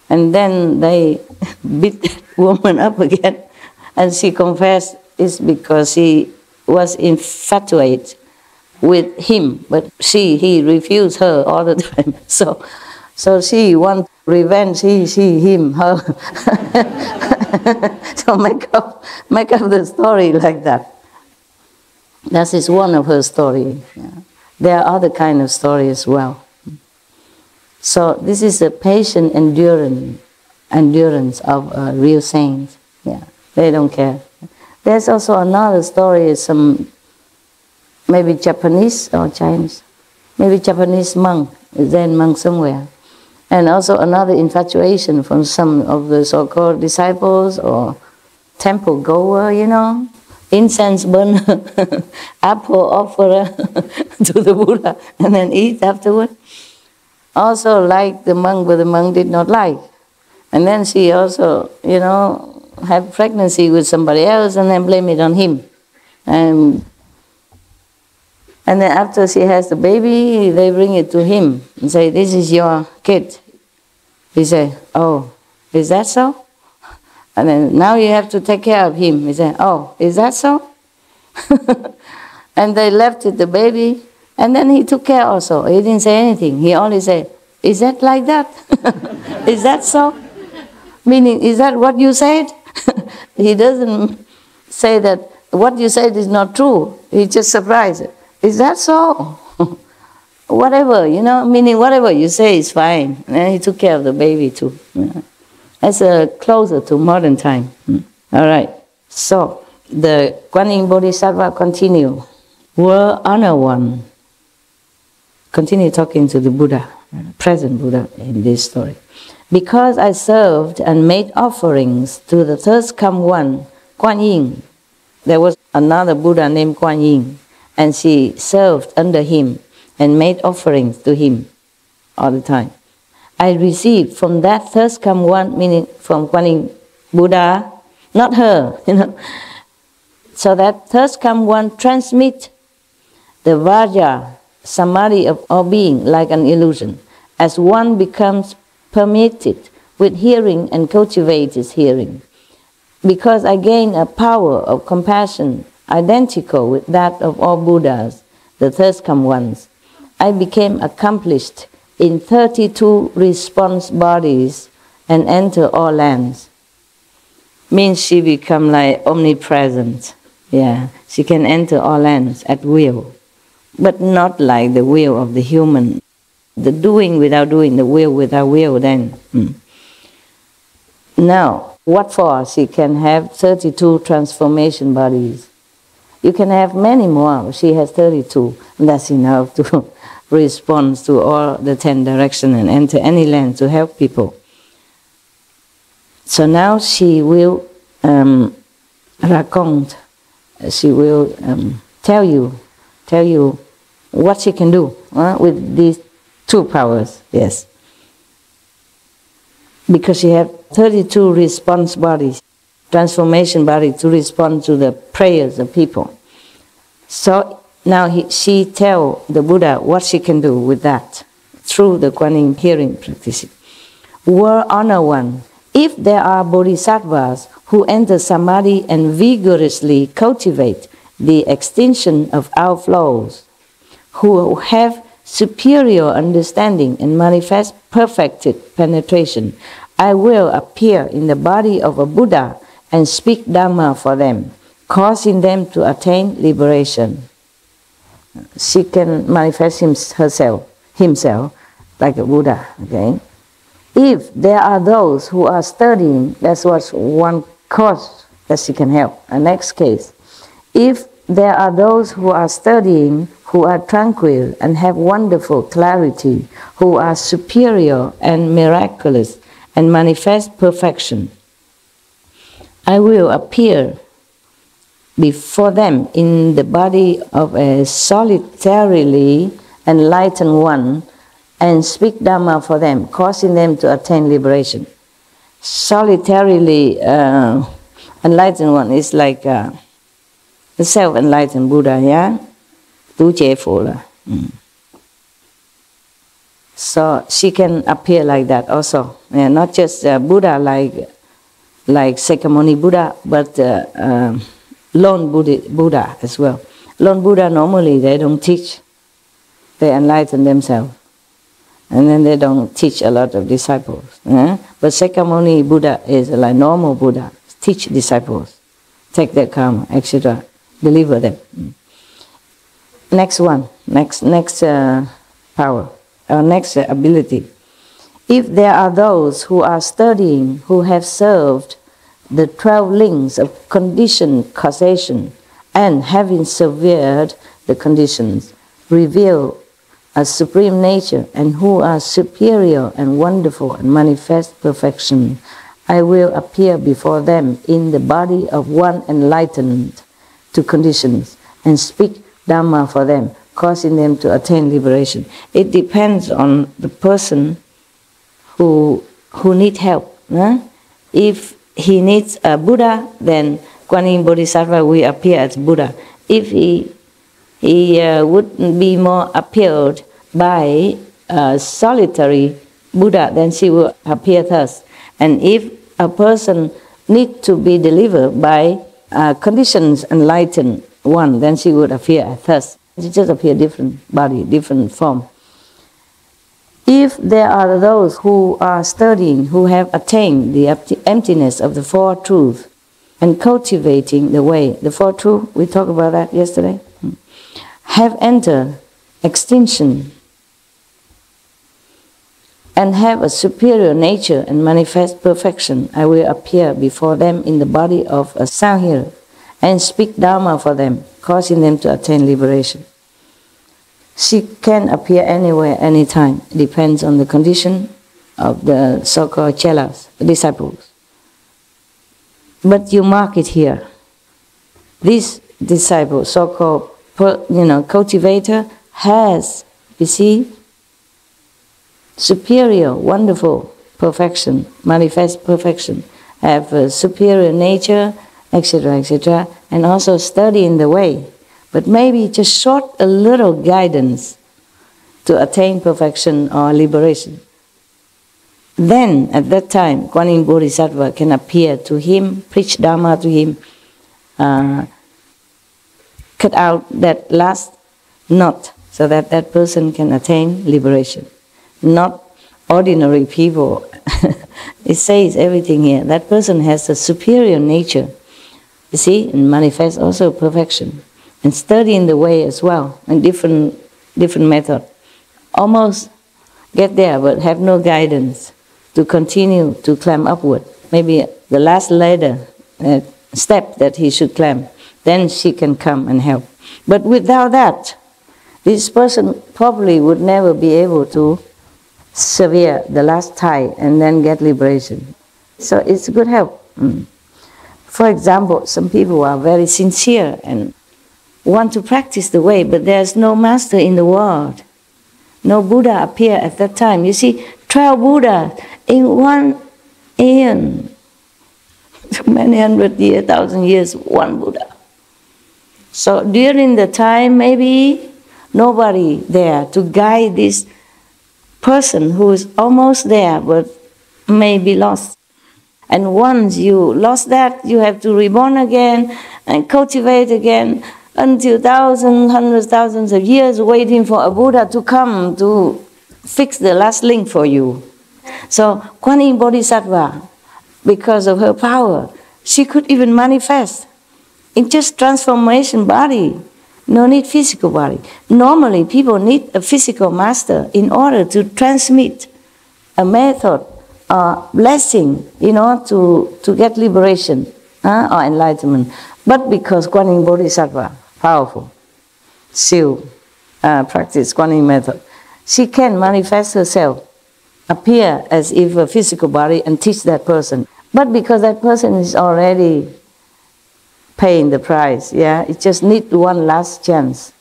[SPEAKER 1] And then they beat that woman up again, and she confessed it's because she was infatuated with him, but he refused her all the time. So she want revenge, he, him, her. So make up the story like that. That is one of her story. Yeah. There are other kind of stories as well. So this is a patient endurance of a real saint. Yeah, they don't care. There's also another story, some maybe Japanese or Chinese, maybe Japanese monk, Zen monk somewhere. And also another infatuation from some of the so-called disciples or temple goer, you know, incense burner, apple offerer to the Buddha and then eat afterward. Also like the monk, but the monk did not like. And then she also, you know, had pregnancy with somebody else and then blame it on him. And then after she has the baby, they bring it to him and say, this is your kid. He say, oh, is that so? And then now you have to take care of him. He say, oh, is that so? And they left it, the baby, and then he took care also. He didn't say anything. He only said, is that like that? Is that so? Meaning, is that what you said? He doesn't say that what you said is not true. He just surprised. Is that so? Whatever, you know, meaning whatever you say is fine. And he took care of the baby too. Yeah. That's closer to modern time. All right. So, the Kuan Yin Bodhisattva continue. Were honor one. Continue talking to the Buddha, present Buddha in this story. Because I served and made offerings to the third come one, Kuan Yin. There was another Buddha named Kuan Yin, and she served under him and made offerings to him all the time. I received from that third come one, meaning from Kuan Yin Buddha, not her, you know. So that third come one transmit the Vajra, samadhi of all being like an illusion, as one becomes permitted with hearing and cultivated hearing. Because I gain a power of compassion identical with that of all Buddhas, the third come ones, I became accomplished in 32 response bodies and enter all lands. Means she become like omnipresent. Yeah, she can enter all lands at will, but not like the will of the human. The doing without doing, the will without will then. Now, what for? She can have 32 transformation bodies. You can have many more. She has 32. And that's enough to respond to all the 10 directions and enter any land to help people. So now she will raconte, she will tell you what she can do with these two powers, yes. Because she has 32 response bodies, transformation body to respond to the prayers of people. So now she tell the Buddha what she can do with that through the Kuan Yin hearing practice. World Honor One, if there are bodhisattvas who enter samadhi and vigorously cultivate the extinction of outflows, who have superior understanding and manifest perfected penetration, I will appear in the body of a Buddha and speak Dhamma for them, causing them to attain liberation. She can manifest himself like a Buddha, okay? If there are those who are studying, that's what's one cause that she can help. A next case, if there are those who are studying, who are tranquil and have wonderful clarity, who are superior and miraculous and manifest perfection, I will appear before them in the body of a solitarily enlightened one and speak Dhamma for them, causing them to attain liberation. Solitarily enlightened one is like the self-enlightened Buddha, yeah? Tú chế phổ là. So she can appear like that also. Yeah, not just Buddha like Sakyamuni Buddha, but lone Buddha as well. Lone Buddha normally they don't teach. They enlighten themselves. And then they don't teach a lot of disciples. But Sakyamuni Buddha is like normal Buddha. Teach disciples. Take their karma, etc. Deliver them. Next one. Next power. Or next ability. If there are those who are studying, who have served the 12 links of conditioned causation, and having severed the conditions, reveal a supreme nature, and who are superior and wonderful and manifest perfection, I will appear before them in the body of one enlightened to conditions and speak Dhamma for them, causing them to attain liberation. It depends on the person who needs help. If he needs a Buddha, then Kuan Yin Bodhisattva will appear as Buddha. If he would be more appealed by a solitary Buddha, then she will appear thus. And if a person needs to be delivered by conditions enlightened one, then she would appear thus. She just appear different body, different form. If there are those who are studying, who have attained the emptiness of the Four Truths and cultivating the way, the Four Truths, we talked about that yesterday, have entered extinction and have a superior nature and manifest perfection, I will appear before them in the body of a sound hearer and speak Dhamma for them, causing them to attain liberation. She can appear anywhere, anytime. It depends on the condition of the so-called chelas, disciples. But you mark it here. This disciple, so-called cultivator, has, you see, superior, wonderful perfection, manifest perfection, have a superior nature, etc., etc., and also study in the way. But maybe just short a little guidance to attain perfection or liberation. Then, at that time, Kuan Yin Bodhisattva can appear to him, preach Dhamma to him, cut out that last knot so that that person can attain liberation. Not ordinary people. It says everything here. That person has a superior nature, you see, and manifests also perfection. And study in the way as well, and different method. Almost get there, but have no guidance to continue to climb upward. Maybe the last ladder, step that he should climb, then she can come and help. But without that, this person probably would never be able to sever the last tie and then get liberation. So it's good help. For example, some people are very sincere and want to practice the way, but there's no master in the world. No Buddha appeared at that time. You see, 12 Buddhas in one eon. Many hundred years, 1,000 years, one Buddha. So during the time, maybe nobody there to guide this person who is almost there but may be lost. And once you lost that, you have to reborn again and cultivate again until thousands, hundreds, thousands of years waiting for a Buddha to come to fix the last link for you. So Kuan Yin Bodhisattva, because of her power, she could even manifest in just transformation body. No need physical body. Normally people need a physical master in order to transmit a method or blessing, to get liberation or enlightenment. But because Kuan Yin Bodhisattva, powerful, still practice Kuan Yin method, she can manifest herself, appear as if a physical body and teach that person. But because that person is already paying the price, it just needs one last chance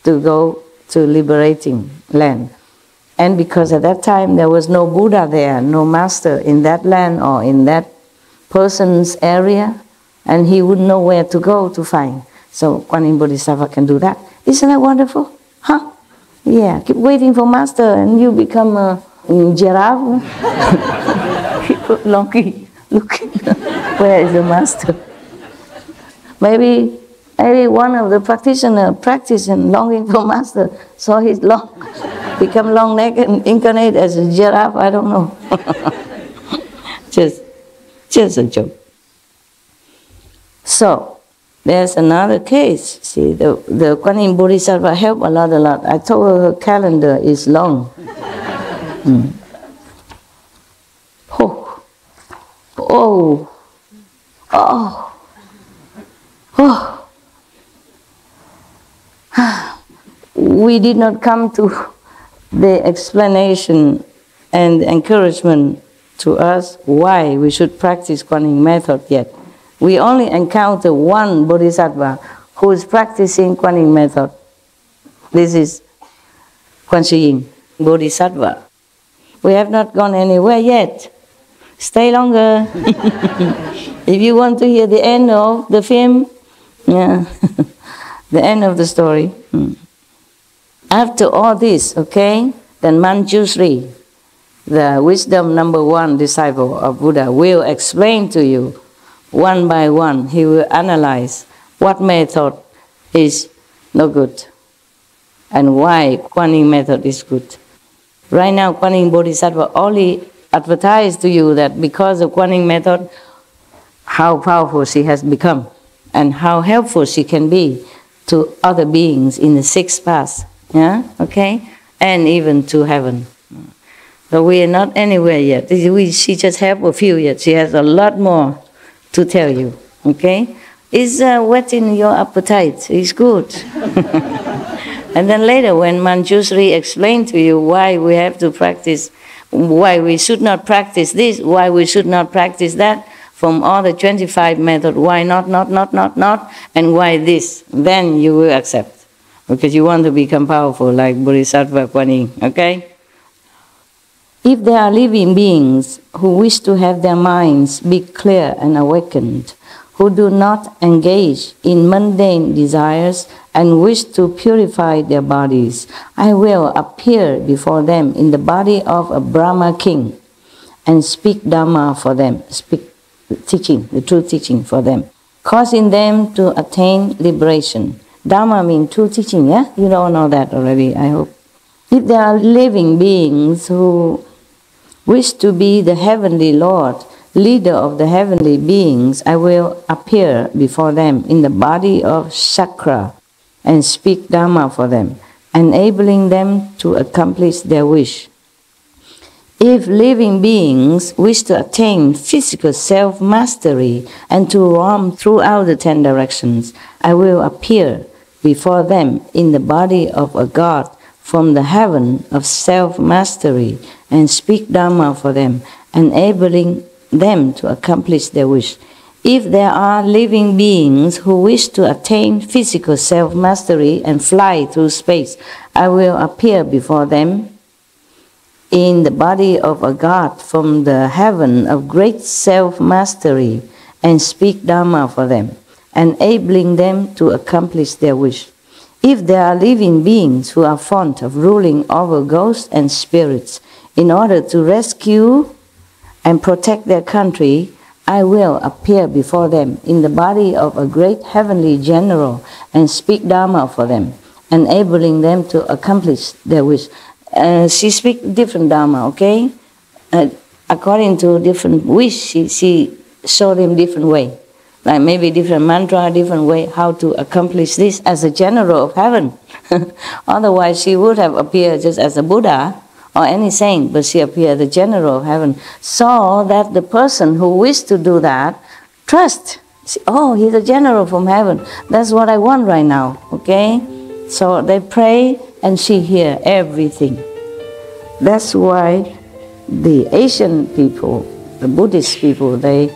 [SPEAKER 1] to go to liberating land. And because at that time there was no Buddha there, no master in that land or in that person's area, and he wouldn't know where to go to find. So Kuan Yin Bodhisattva can do that. Isn't that wonderful? Huh? Yeah, keep waiting for master and you become a giraffe. People looking, where is the master? Maybe one of the practitioners practicing longing for master saw his long, become long neck and incarnate as a giraffe. I don't know. just a joke. So there's another case. See, the Kuan Yin Bodhisattva helped a lot. I told her calendar is long. We did not come to the explanation and encouragement to us why we should practice Kuan Yin method yet. We only encounter one Bodhisattva who is practicing Kuan Yin method. This is Kuan Yin Bodhisattva. We have not gone anywhere yet. Stay longer. If you want to hear the end of the film, the end of the story. After all this, then Manjushri, the wisdom number 1 disciple of Buddha, will explain to you one by one. He will analyze what method is no good and why Kuan Yin method is good. Right now, Kuan Yin Bodhisattva only advertised to you that because of Kuan Yin method, how powerful she has become and how helpful she can be to other beings in the 6th path, and even to heaven. So we are not anywhere yet. She just helped a few yet. She has a lot more to tell you. It's whetting your appetite. It's good. And then later, when Manjushri explained to you why we have to practice, why we should not practice this, why we should not practice that, from all the 25 methods, why not, and why this, then you will accept. Because you want to become powerful like Bodhisattva Kuan Yin, If there are living beings who wish to have their minds be clear and awakened, who do not engage in mundane desires and wish to purify their bodies, I will appear before them in the body of a Brahma king and speak Dhamma for them, speak teaching, the true teaching for them, causing them to attain liberation. Dhamma means true teaching, You don't know that already, I hope. If there are living beings who wish to be the heavenly Lord, leader of the heavenly beings, I will appear before them in the body of Shakra and speak Dhamma for them, enabling them to accomplish their wish. If living beings wish to attain physical self-mastery and to roam throughout the 10 directions, I will appear before them in the body of a god from the heaven of self-mastery and speak Dhamma for them, enabling them to accomplish their wish. If there are living beings who wish to attain physical self-mastery and fly through space, I will appear before them in the body of a god from the heaven of great self-mastery and speak Dharma for them, enabling them to accomplish their wish. If there are living beings who are fond of ruling over ghosts and spirits in order to rescue and protect their country, I will appear before them in the body of a great heavenly general and speak Dharma for them, enabling them to accomplish their wish. She speaks different Dharma, okay? According to different wish, she showed him different way. Like maybe different mantra, different way how to accomplish this as a general of heaven. Otherwise, she would have appeared just as a Buddha or any saint, but she appeared the general of heaven, so that the person who wished to do that trust. Oh, he's a general from heaven. That's what I want right now, okay? So they pray and she hears everything. That's why the Asian people, the Buddhist people, they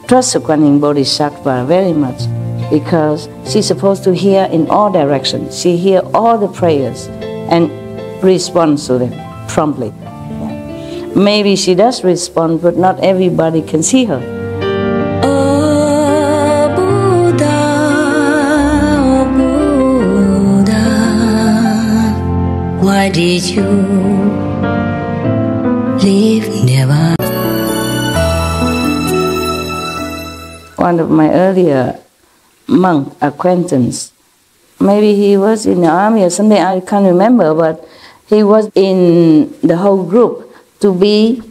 [SPEAKER 1] trust the Kuan Yin Bodhisattva very much, because she's supposed to hear in all directions. She hears all the prayers and responds to them promptly. Yeah. Maybe she does respond, but not everybody can see her.
[SPEAKER 3] Oh Buddha, why did you leave never?
[SPEAKER 1] One of my earlier monk acquaintance, maybe he was in the army or something, I can't remember, but he was in the whole group to be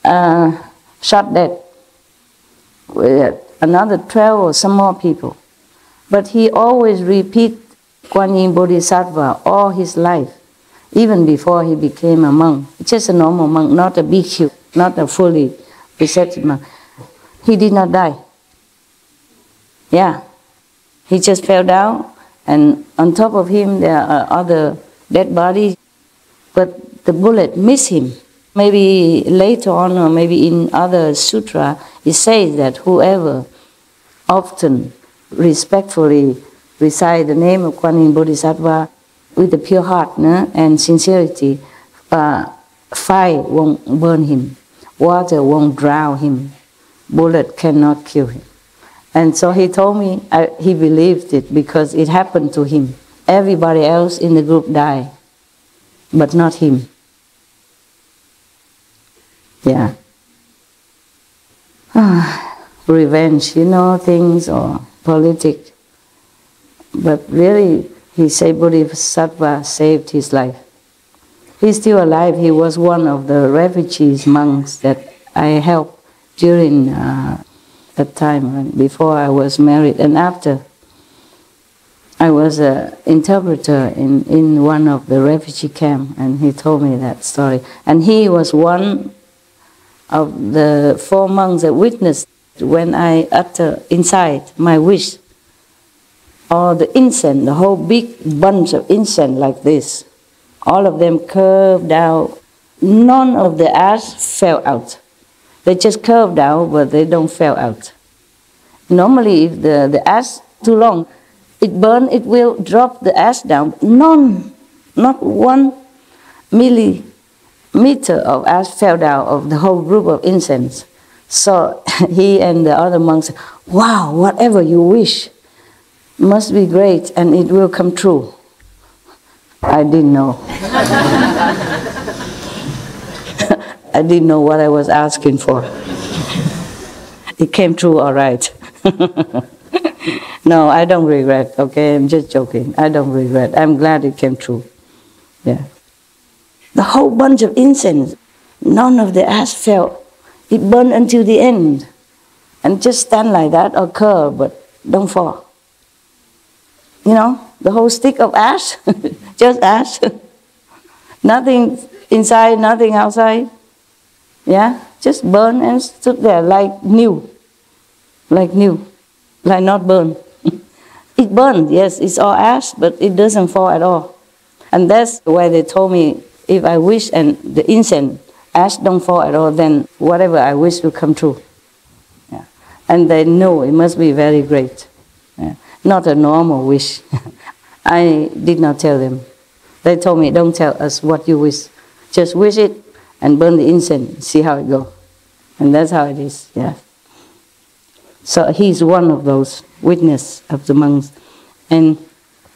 [SPEAKER 1] shot dead with another 12 or some more people. But he always repeat Kuan Yin Bodhisattva all his life, even before he became a monk. Just a normal monk, not a bhikkhu, not a fully receptive monk. He did not die. Yeah, he just fell down, and on top of him there are other dead bodies, but the bullet missed him. Maybe later on, or maybe in other sutra, it says that whoever often respectfully recite the name of Kuan Yin Bodhisattva with a pure heart and sincerity, fire won't burn him, water won't drown him, bullet cannot kill him. And so he told me he believed it because it happened to him. Everybody else in the group died, but not him. Yeah. Revenge, things, or politics. But really, he said Bodhisattva saved his life. He's still alive. He was one of the refugees monks that I helped during that time, before I was married and after. I was an interpreter in one of the refugee camps, and he told me that story. And he was one of the 4 monks that witnessed when I utter inside my wish, all the incense, the whole big bunch of incense like this, all of them curved out. None of the ash fell out. They just curved out, but they don't fall out. Normally, if the ash too long, it burns, it will drop the ash down. None, not 1 millimeter of ash fell down of the whole group of incense. So he and the other monks said, wow, whatever you wish must be great and it will come true. I didn't know. I didn't know what I was asking for. It came true all right. No, I don't regret, okay? I'm just joking. I don't regret. I'm glad it came true. Yeah. The whole bunch of incense, none of the ash fell. It burned until the end. And just stand like that or curve, but don't fall. The whole stick of ash, just ash. Nothing inside, nothing outside. Yeah, just burn and stood there like new. Like new, like not burned. It burned, yes, it's all ash, but it doesn't fall at all. And that's why they told me, if I wish and the incense, ash don't fall at all, then whatever I wish will come true. And they know it must be very great. Not a normal wish. I did not tell them. They told me, don't tell us what you wish. Just wish it and burn the incense, see how it goes. And that's how it is, yeah. So he's one of those witness of the monks. And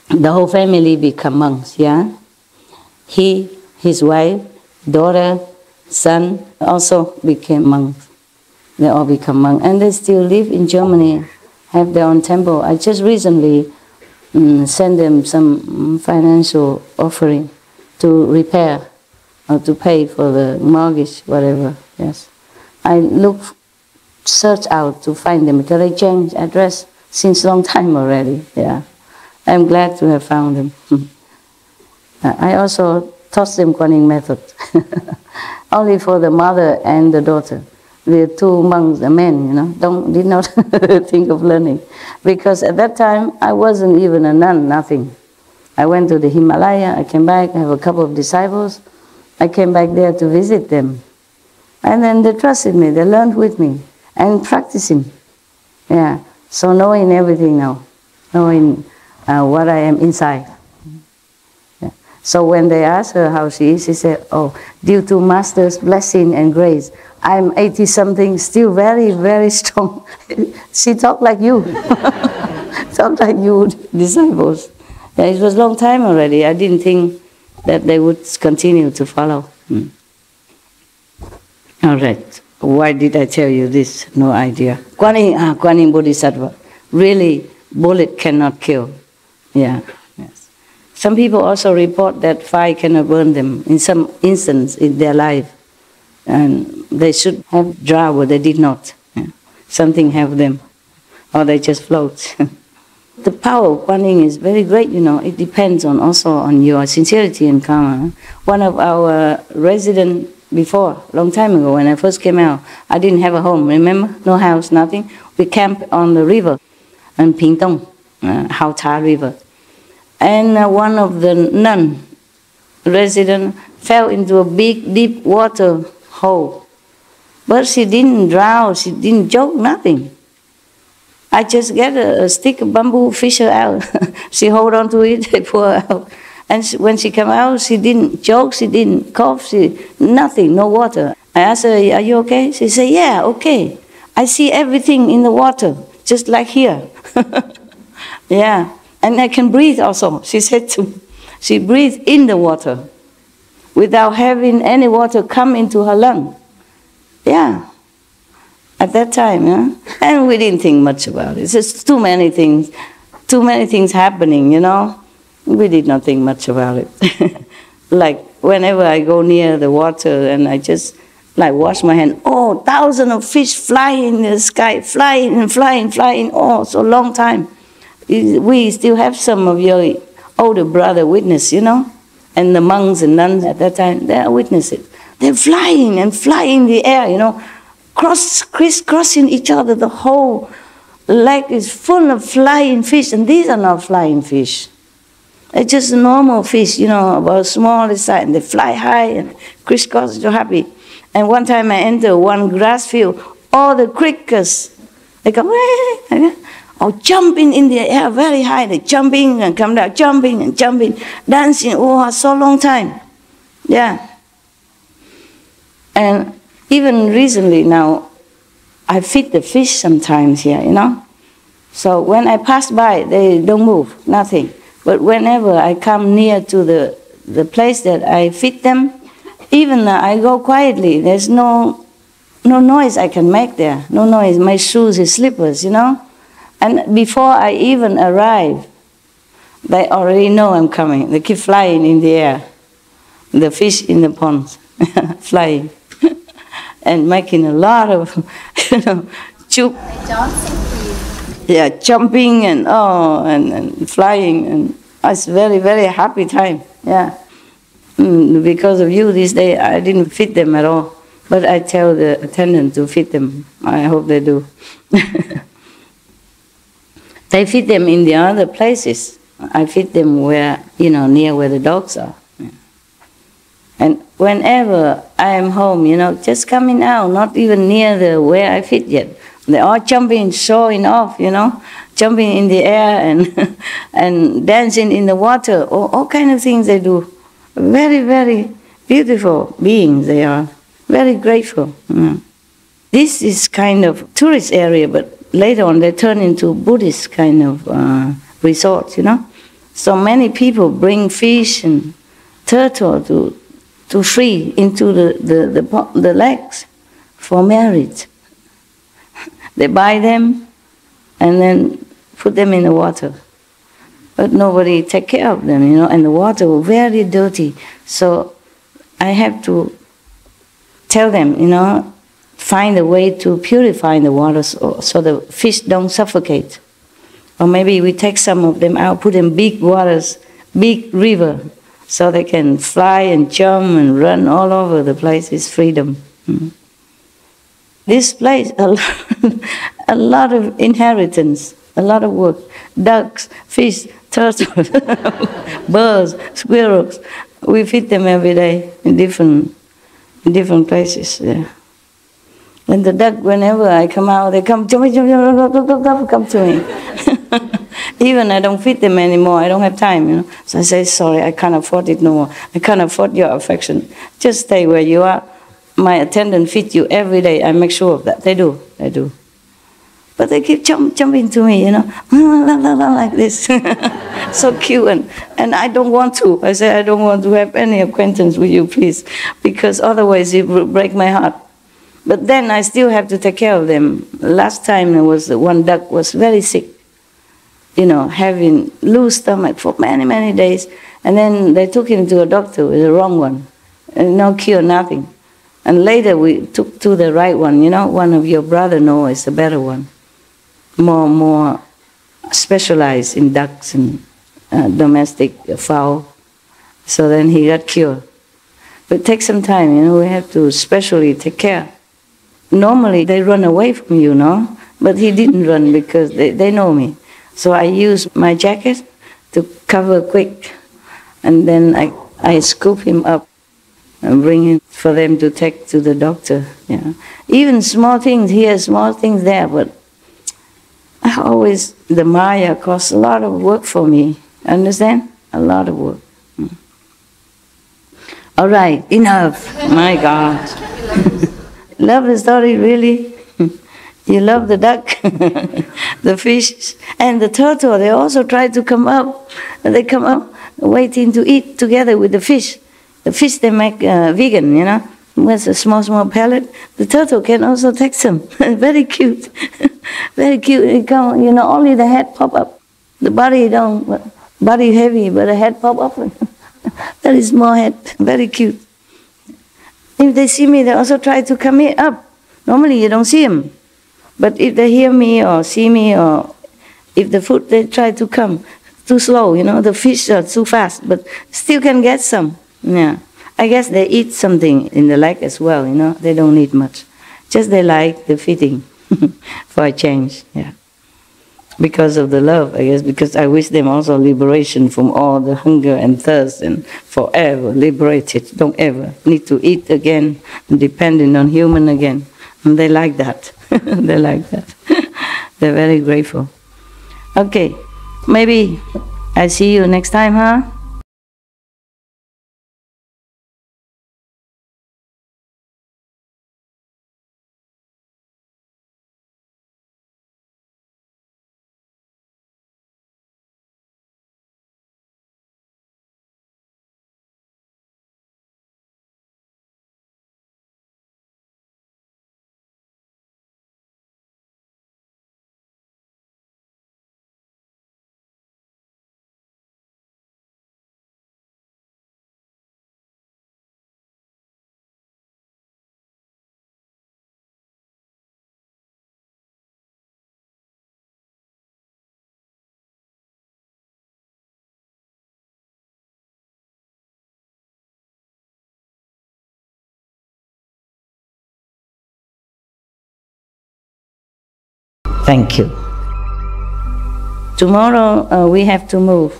[SPEAKER 1] the whole family become monks, yeah. He, his wife, daughter, son also became monks. They all become monks. And they still live in Germany, have their own temple. I just recently sent them some financial offering to repair or to pay for the mortgage, whatever, yes. I search out to find them because they changed address since long time already, yeah. I'm glad to have found them. I also taught them Kuan Yin method, only for the mother and the daughter. The two monks, the men, you know, did not think of learning. Because at that time, I wasn't even a nun, nothing. I went to the Himalaya, I came back, I have a couple of disciples. I came back there to visit them. And then they trusted me, they learned with me, and practicing. Yeah, so knowing everything now, knowing what I am inside. Yeah. So when they asked her how she is, she said, oh, due to Master's blessing and grace, I'm 80-something, still very, very strong. She talked like you. Talked like you, disciples. Yeah, it was a long time already. I didn't think that they would continue to follow. All right. Why did I tell you this? No idea. Kuan Yin Bodhisattva. Really, bullet cannot kill. Yeah. Yes. Some people also report that fire cannot burn them in some instance in their life. And they should have drowned, but they did not. Yeah. Something have them. Or they just float. The power of Kuan Yin is very great, you know. It depends also on your sincerity and karma. One of our residents before, long time ago, when I first came out, I didn't have a home, remember? No house, nothing. We camped on the river, in Pingtong, Hao Ta River. And one of the nun resident fell into a big, deep water hole. But she didn't drown, she didn't choke, nothing. I just get a stick of bamboo, fish her out. She hold on to it, they pour her out. And when she came out, she didn't choke, she didn't cough, nothing, no water. I asked her, are you okay? She said, yeah, okay. I see everything in the water, just like here. Yeah, and I can breathe also. She said to me, she breathed in the water without having any water come into her lung. Yeah. At that time, yeah? And we didn't think much about it. It's just too many things happening, you know. We did not think much about it. Like whenever I go near the water and I just like wash my hand, oh, thousands of fish flying in the sky, flying and flying, flying, oh, so long time. We still have some of your older brother witness, you know. And the monks and nuns at that time, they are witnesses. They're flying and flying in the air, you know. Crisscrossing each other, the whole lake is full of flying fish, and these are not flying fish. They're just normal fish, you know, about small size, and they fly high and crisscross, so happy. And one time I entered one grass field, all the crickets, they go, or jumping in the air very high, they jumping and come down, jumping and jumping, dancing, oh, so long time. Yeah. And even recently now, I feed the fish sometimes here, you know. So when I pass by, they don't move, nothing. But whenever I come near to the place that I feed them, even I go quietly, there's no noise I can make there, no noise, my shoes is slippers, you know. And before I even arrive, they already know I'm coming. They keep flying in the air, the fish in the pond, flying. And making a lot of, you know, jumping and and flying, and it's very, very happy time. Yeah, because of you this day, I didn't feed them at all, but I tell the attendant to feed them. I hope they do. They feed them in the other places. I feed them where, you know, near where the dogs are. And whenever I am home, you know, just coming out, not even near where I feed yet, They're all jumping, showing off, you know, jumping in the air and and dancing in the water. All kind of things they do. Very, very beautiful beings they are. Very grateful. This is kind of tourist area, but later on they turn into Buddhist kind of resort, you know. So many people bring fish and turtle to free into the lakes for marriage. They buy them and then put them in the water. But nobody take care of them, you know, and the water was very dirty. So I have to tell them, you know, find a way to purify the water so the fish don't suffocate. Or maybe we take some of them out, put in big waters, big river, so they can fly and jump and run all over the place. It's freedom. This place, a lot of inheritance, a lot of work. Ducks, fish, turtles, birds, squirrels. We feed them every day in different places. Yeah. And the duck, whenever I come out, they come to me. Even I don't feed them anymore. I don't have time, you know. So I say, sorry, I can't afford it no more. I can't afford your affection. Just stay where you are. My attendant feeds you every day. I make sure of that. They do. But they keep jumping to me, you know, like this. So cute. And I don't want to. I say, I don't want to have any acquaintance with you, please. Because otherwise it will break my heart. But then I still have to take care of them. Last time there was one duck was very sick, you know, having loose stomach for many, many days. And then they took him to a doctor with the wrong one. And no cure, nothing. And later we took to the right one, you know, one of your brother knows is a better one. More specialized in ducks and domestic fowl. So then he got cured. But it takes some time, you know, we have to specially take care. Normally they run away from you, no? But he didn't run because they know me. So I use my jacket to cover quick. And then I scoop him up and bring him for them to take to the doctor. Yeah. Even small things here, small things there, but the Maya costs a lot of work for me. Understand? A lot of work. All right, enough. My God. Love the story, really? You love the duck, the fish, and the turtle. They also try to come up. They come up waiting to eat together with the fish. The fish they make vegan, you know, with a small pellet. The turtle can also take some. Very cute. Very cute. It come, you know, only the head pop up. The body don't. Body heavy, but the head pop up. Very small head. Very cute. If they see me, they also try to come here up. Normally you don't see them. But if they hear me or see me, or if the food, they try to come. Too slow, you know, the fish are too fast, but still can get some. Yeah. I guess they eat something in the lake as well, you know. They don't eat much. Just they like the feeding for a change, yeah. Because of the love, I guess, because I wish them also liberation from all the hunger and thirst and forever liberated. Don't ever need to eat again, dependent on human again. And they like that. They like that. They're very grateful. Okay, maybe I see you next time, huh? Thank you. Tomorrow we have to move.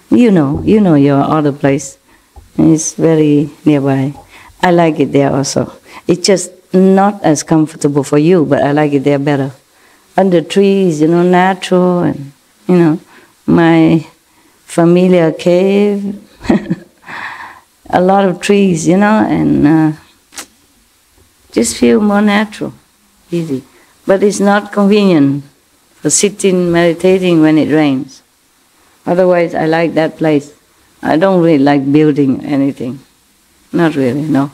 [SPEAKER 1] You know your other place. It's very nearby. I like it there also. It's just not as comfortable for you, but I like it there better. Under trees, you know, natural, and, you know, my familiar cave, a lot of trees, you know, and just feel more natural, easy. But it's not convenient for sitting, meditating when it rains. Otherwise, I like that place. I don't really like building anything. Not really, no.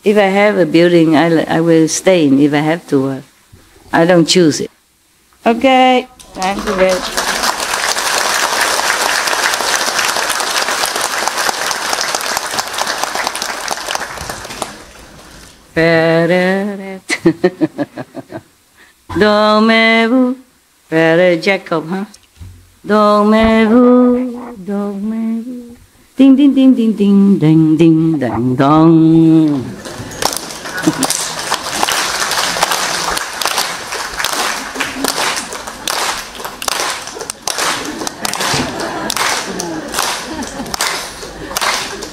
[SPEAKER 1] If I have a building, I will stay in if I have to. I don't choose it. Okay, thank you very much. Dormez-vous, Père Jacob, huh? Dormez-vous, dormez-vous. Ding, ding, ding, ding, ding, ding, ding, ding, dong.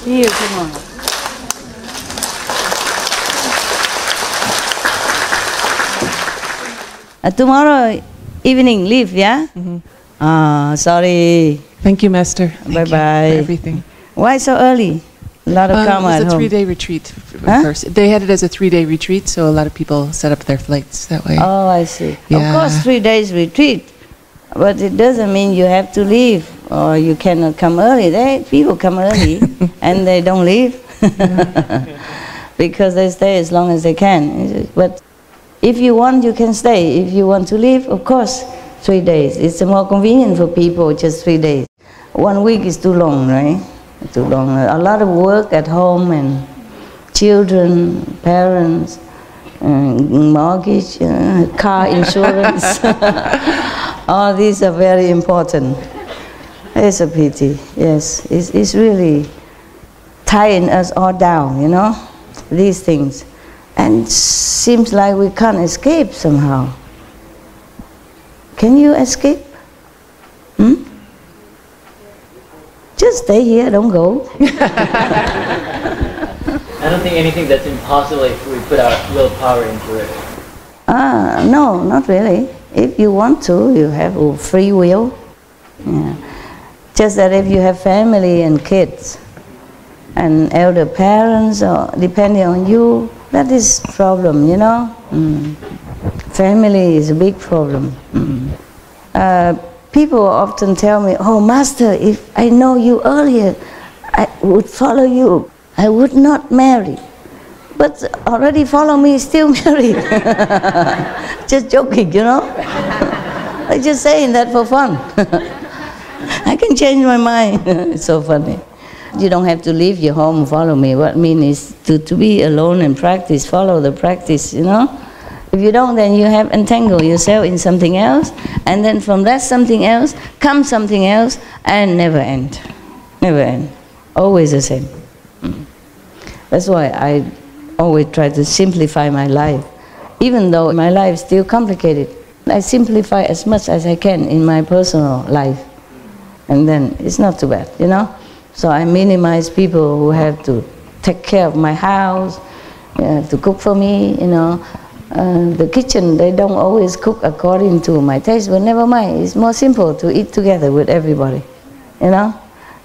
[SPEAKER 1] Here, come on. Tomorrow evening, leave, yeah? Sorry.
[SPEAKER 4] Thank you, Master.
[SPEAKER 1] Bye-bye.
[SPEAKER 4] For everything.
[SPEAKER 1] Why so early? A lot of karma at
[SPEAKER 4] It was a
[SPEAKER 1] home.
[SPEAKER 4] 3-day retreat first. They had it as a 3-day retreat, so a lot of people set up their flights that way.
[SPEAKER 1] Oh, I see.
[SPEAKER 4] Yeah.
[SPEAKER 1] Of course, 3 days retreat, but it doesn't mean you have to leave or you cannot come early. People come early and they don't leave because they stay as long as they can. But if you want, you can stay. If you want to leave, of course, 3 days. It's more convenient for people, just 3 days. 1 week is too long, right? Too long. A lot of work at home and children, parents, mortgage, car insurance. All these are very important. It's a pity, yes. It's really tying us all down, you know, these things. And seems like we can't escape somehow. Can you escape? Just stay here, don't go.
[SPEAKER 5] I don't think anything that's impossible if we put our willpower into it.
[SPEAKER 1] No, not really. If you want to, you have free will. Yeah. Just that if you have family and kids and elder parents, or depending on you, that is problem, you know. Family is a big problem. People often tell me, "Oh, Master, if I know you earlier, I would follow you. I would not marry." But already follow me, still married. Just joking, you know. I'm just saying that for fun. I can change my mind. It's so funny. You don't have to leave your home, follow me. What I mean is to be alone and practice, follow the practice, you know. If you don't, then you have entangled yourself in something else, and then from that something else comes something else, and never end. Never end. Always the same. That's why I always try to simplify my life. Even though my life is still complicated, I simplify as much as I can in my personal life. And then it's not too bad, you know. So I minimize people who have to take care of my house, to cook for me, you know. The kitchen, they don't always cook according to my taste, but never mind. It's more simple to eat together with everybody, you know.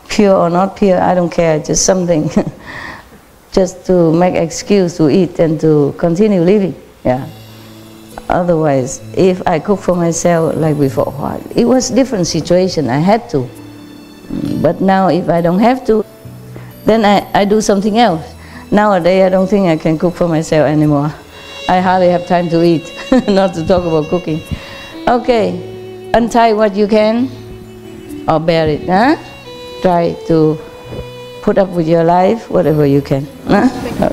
[SPEAKER 1] Pure or not pure, I don't care, just something. Just to make excuse to eat and to continue living, yeah. Otherwise, if I cook for myself like before, it was a different situation, I had to. But now if I don't have to, then I do something else. Nowadays I don't think I can cook for myself anymore. I hardly have time to eat, not to talk about cooking. Okay, untie what you can, or bear it, huh? Try to put up with your life, whatever you can. Huh?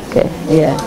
[SPEAKER 1] Okay, yeah.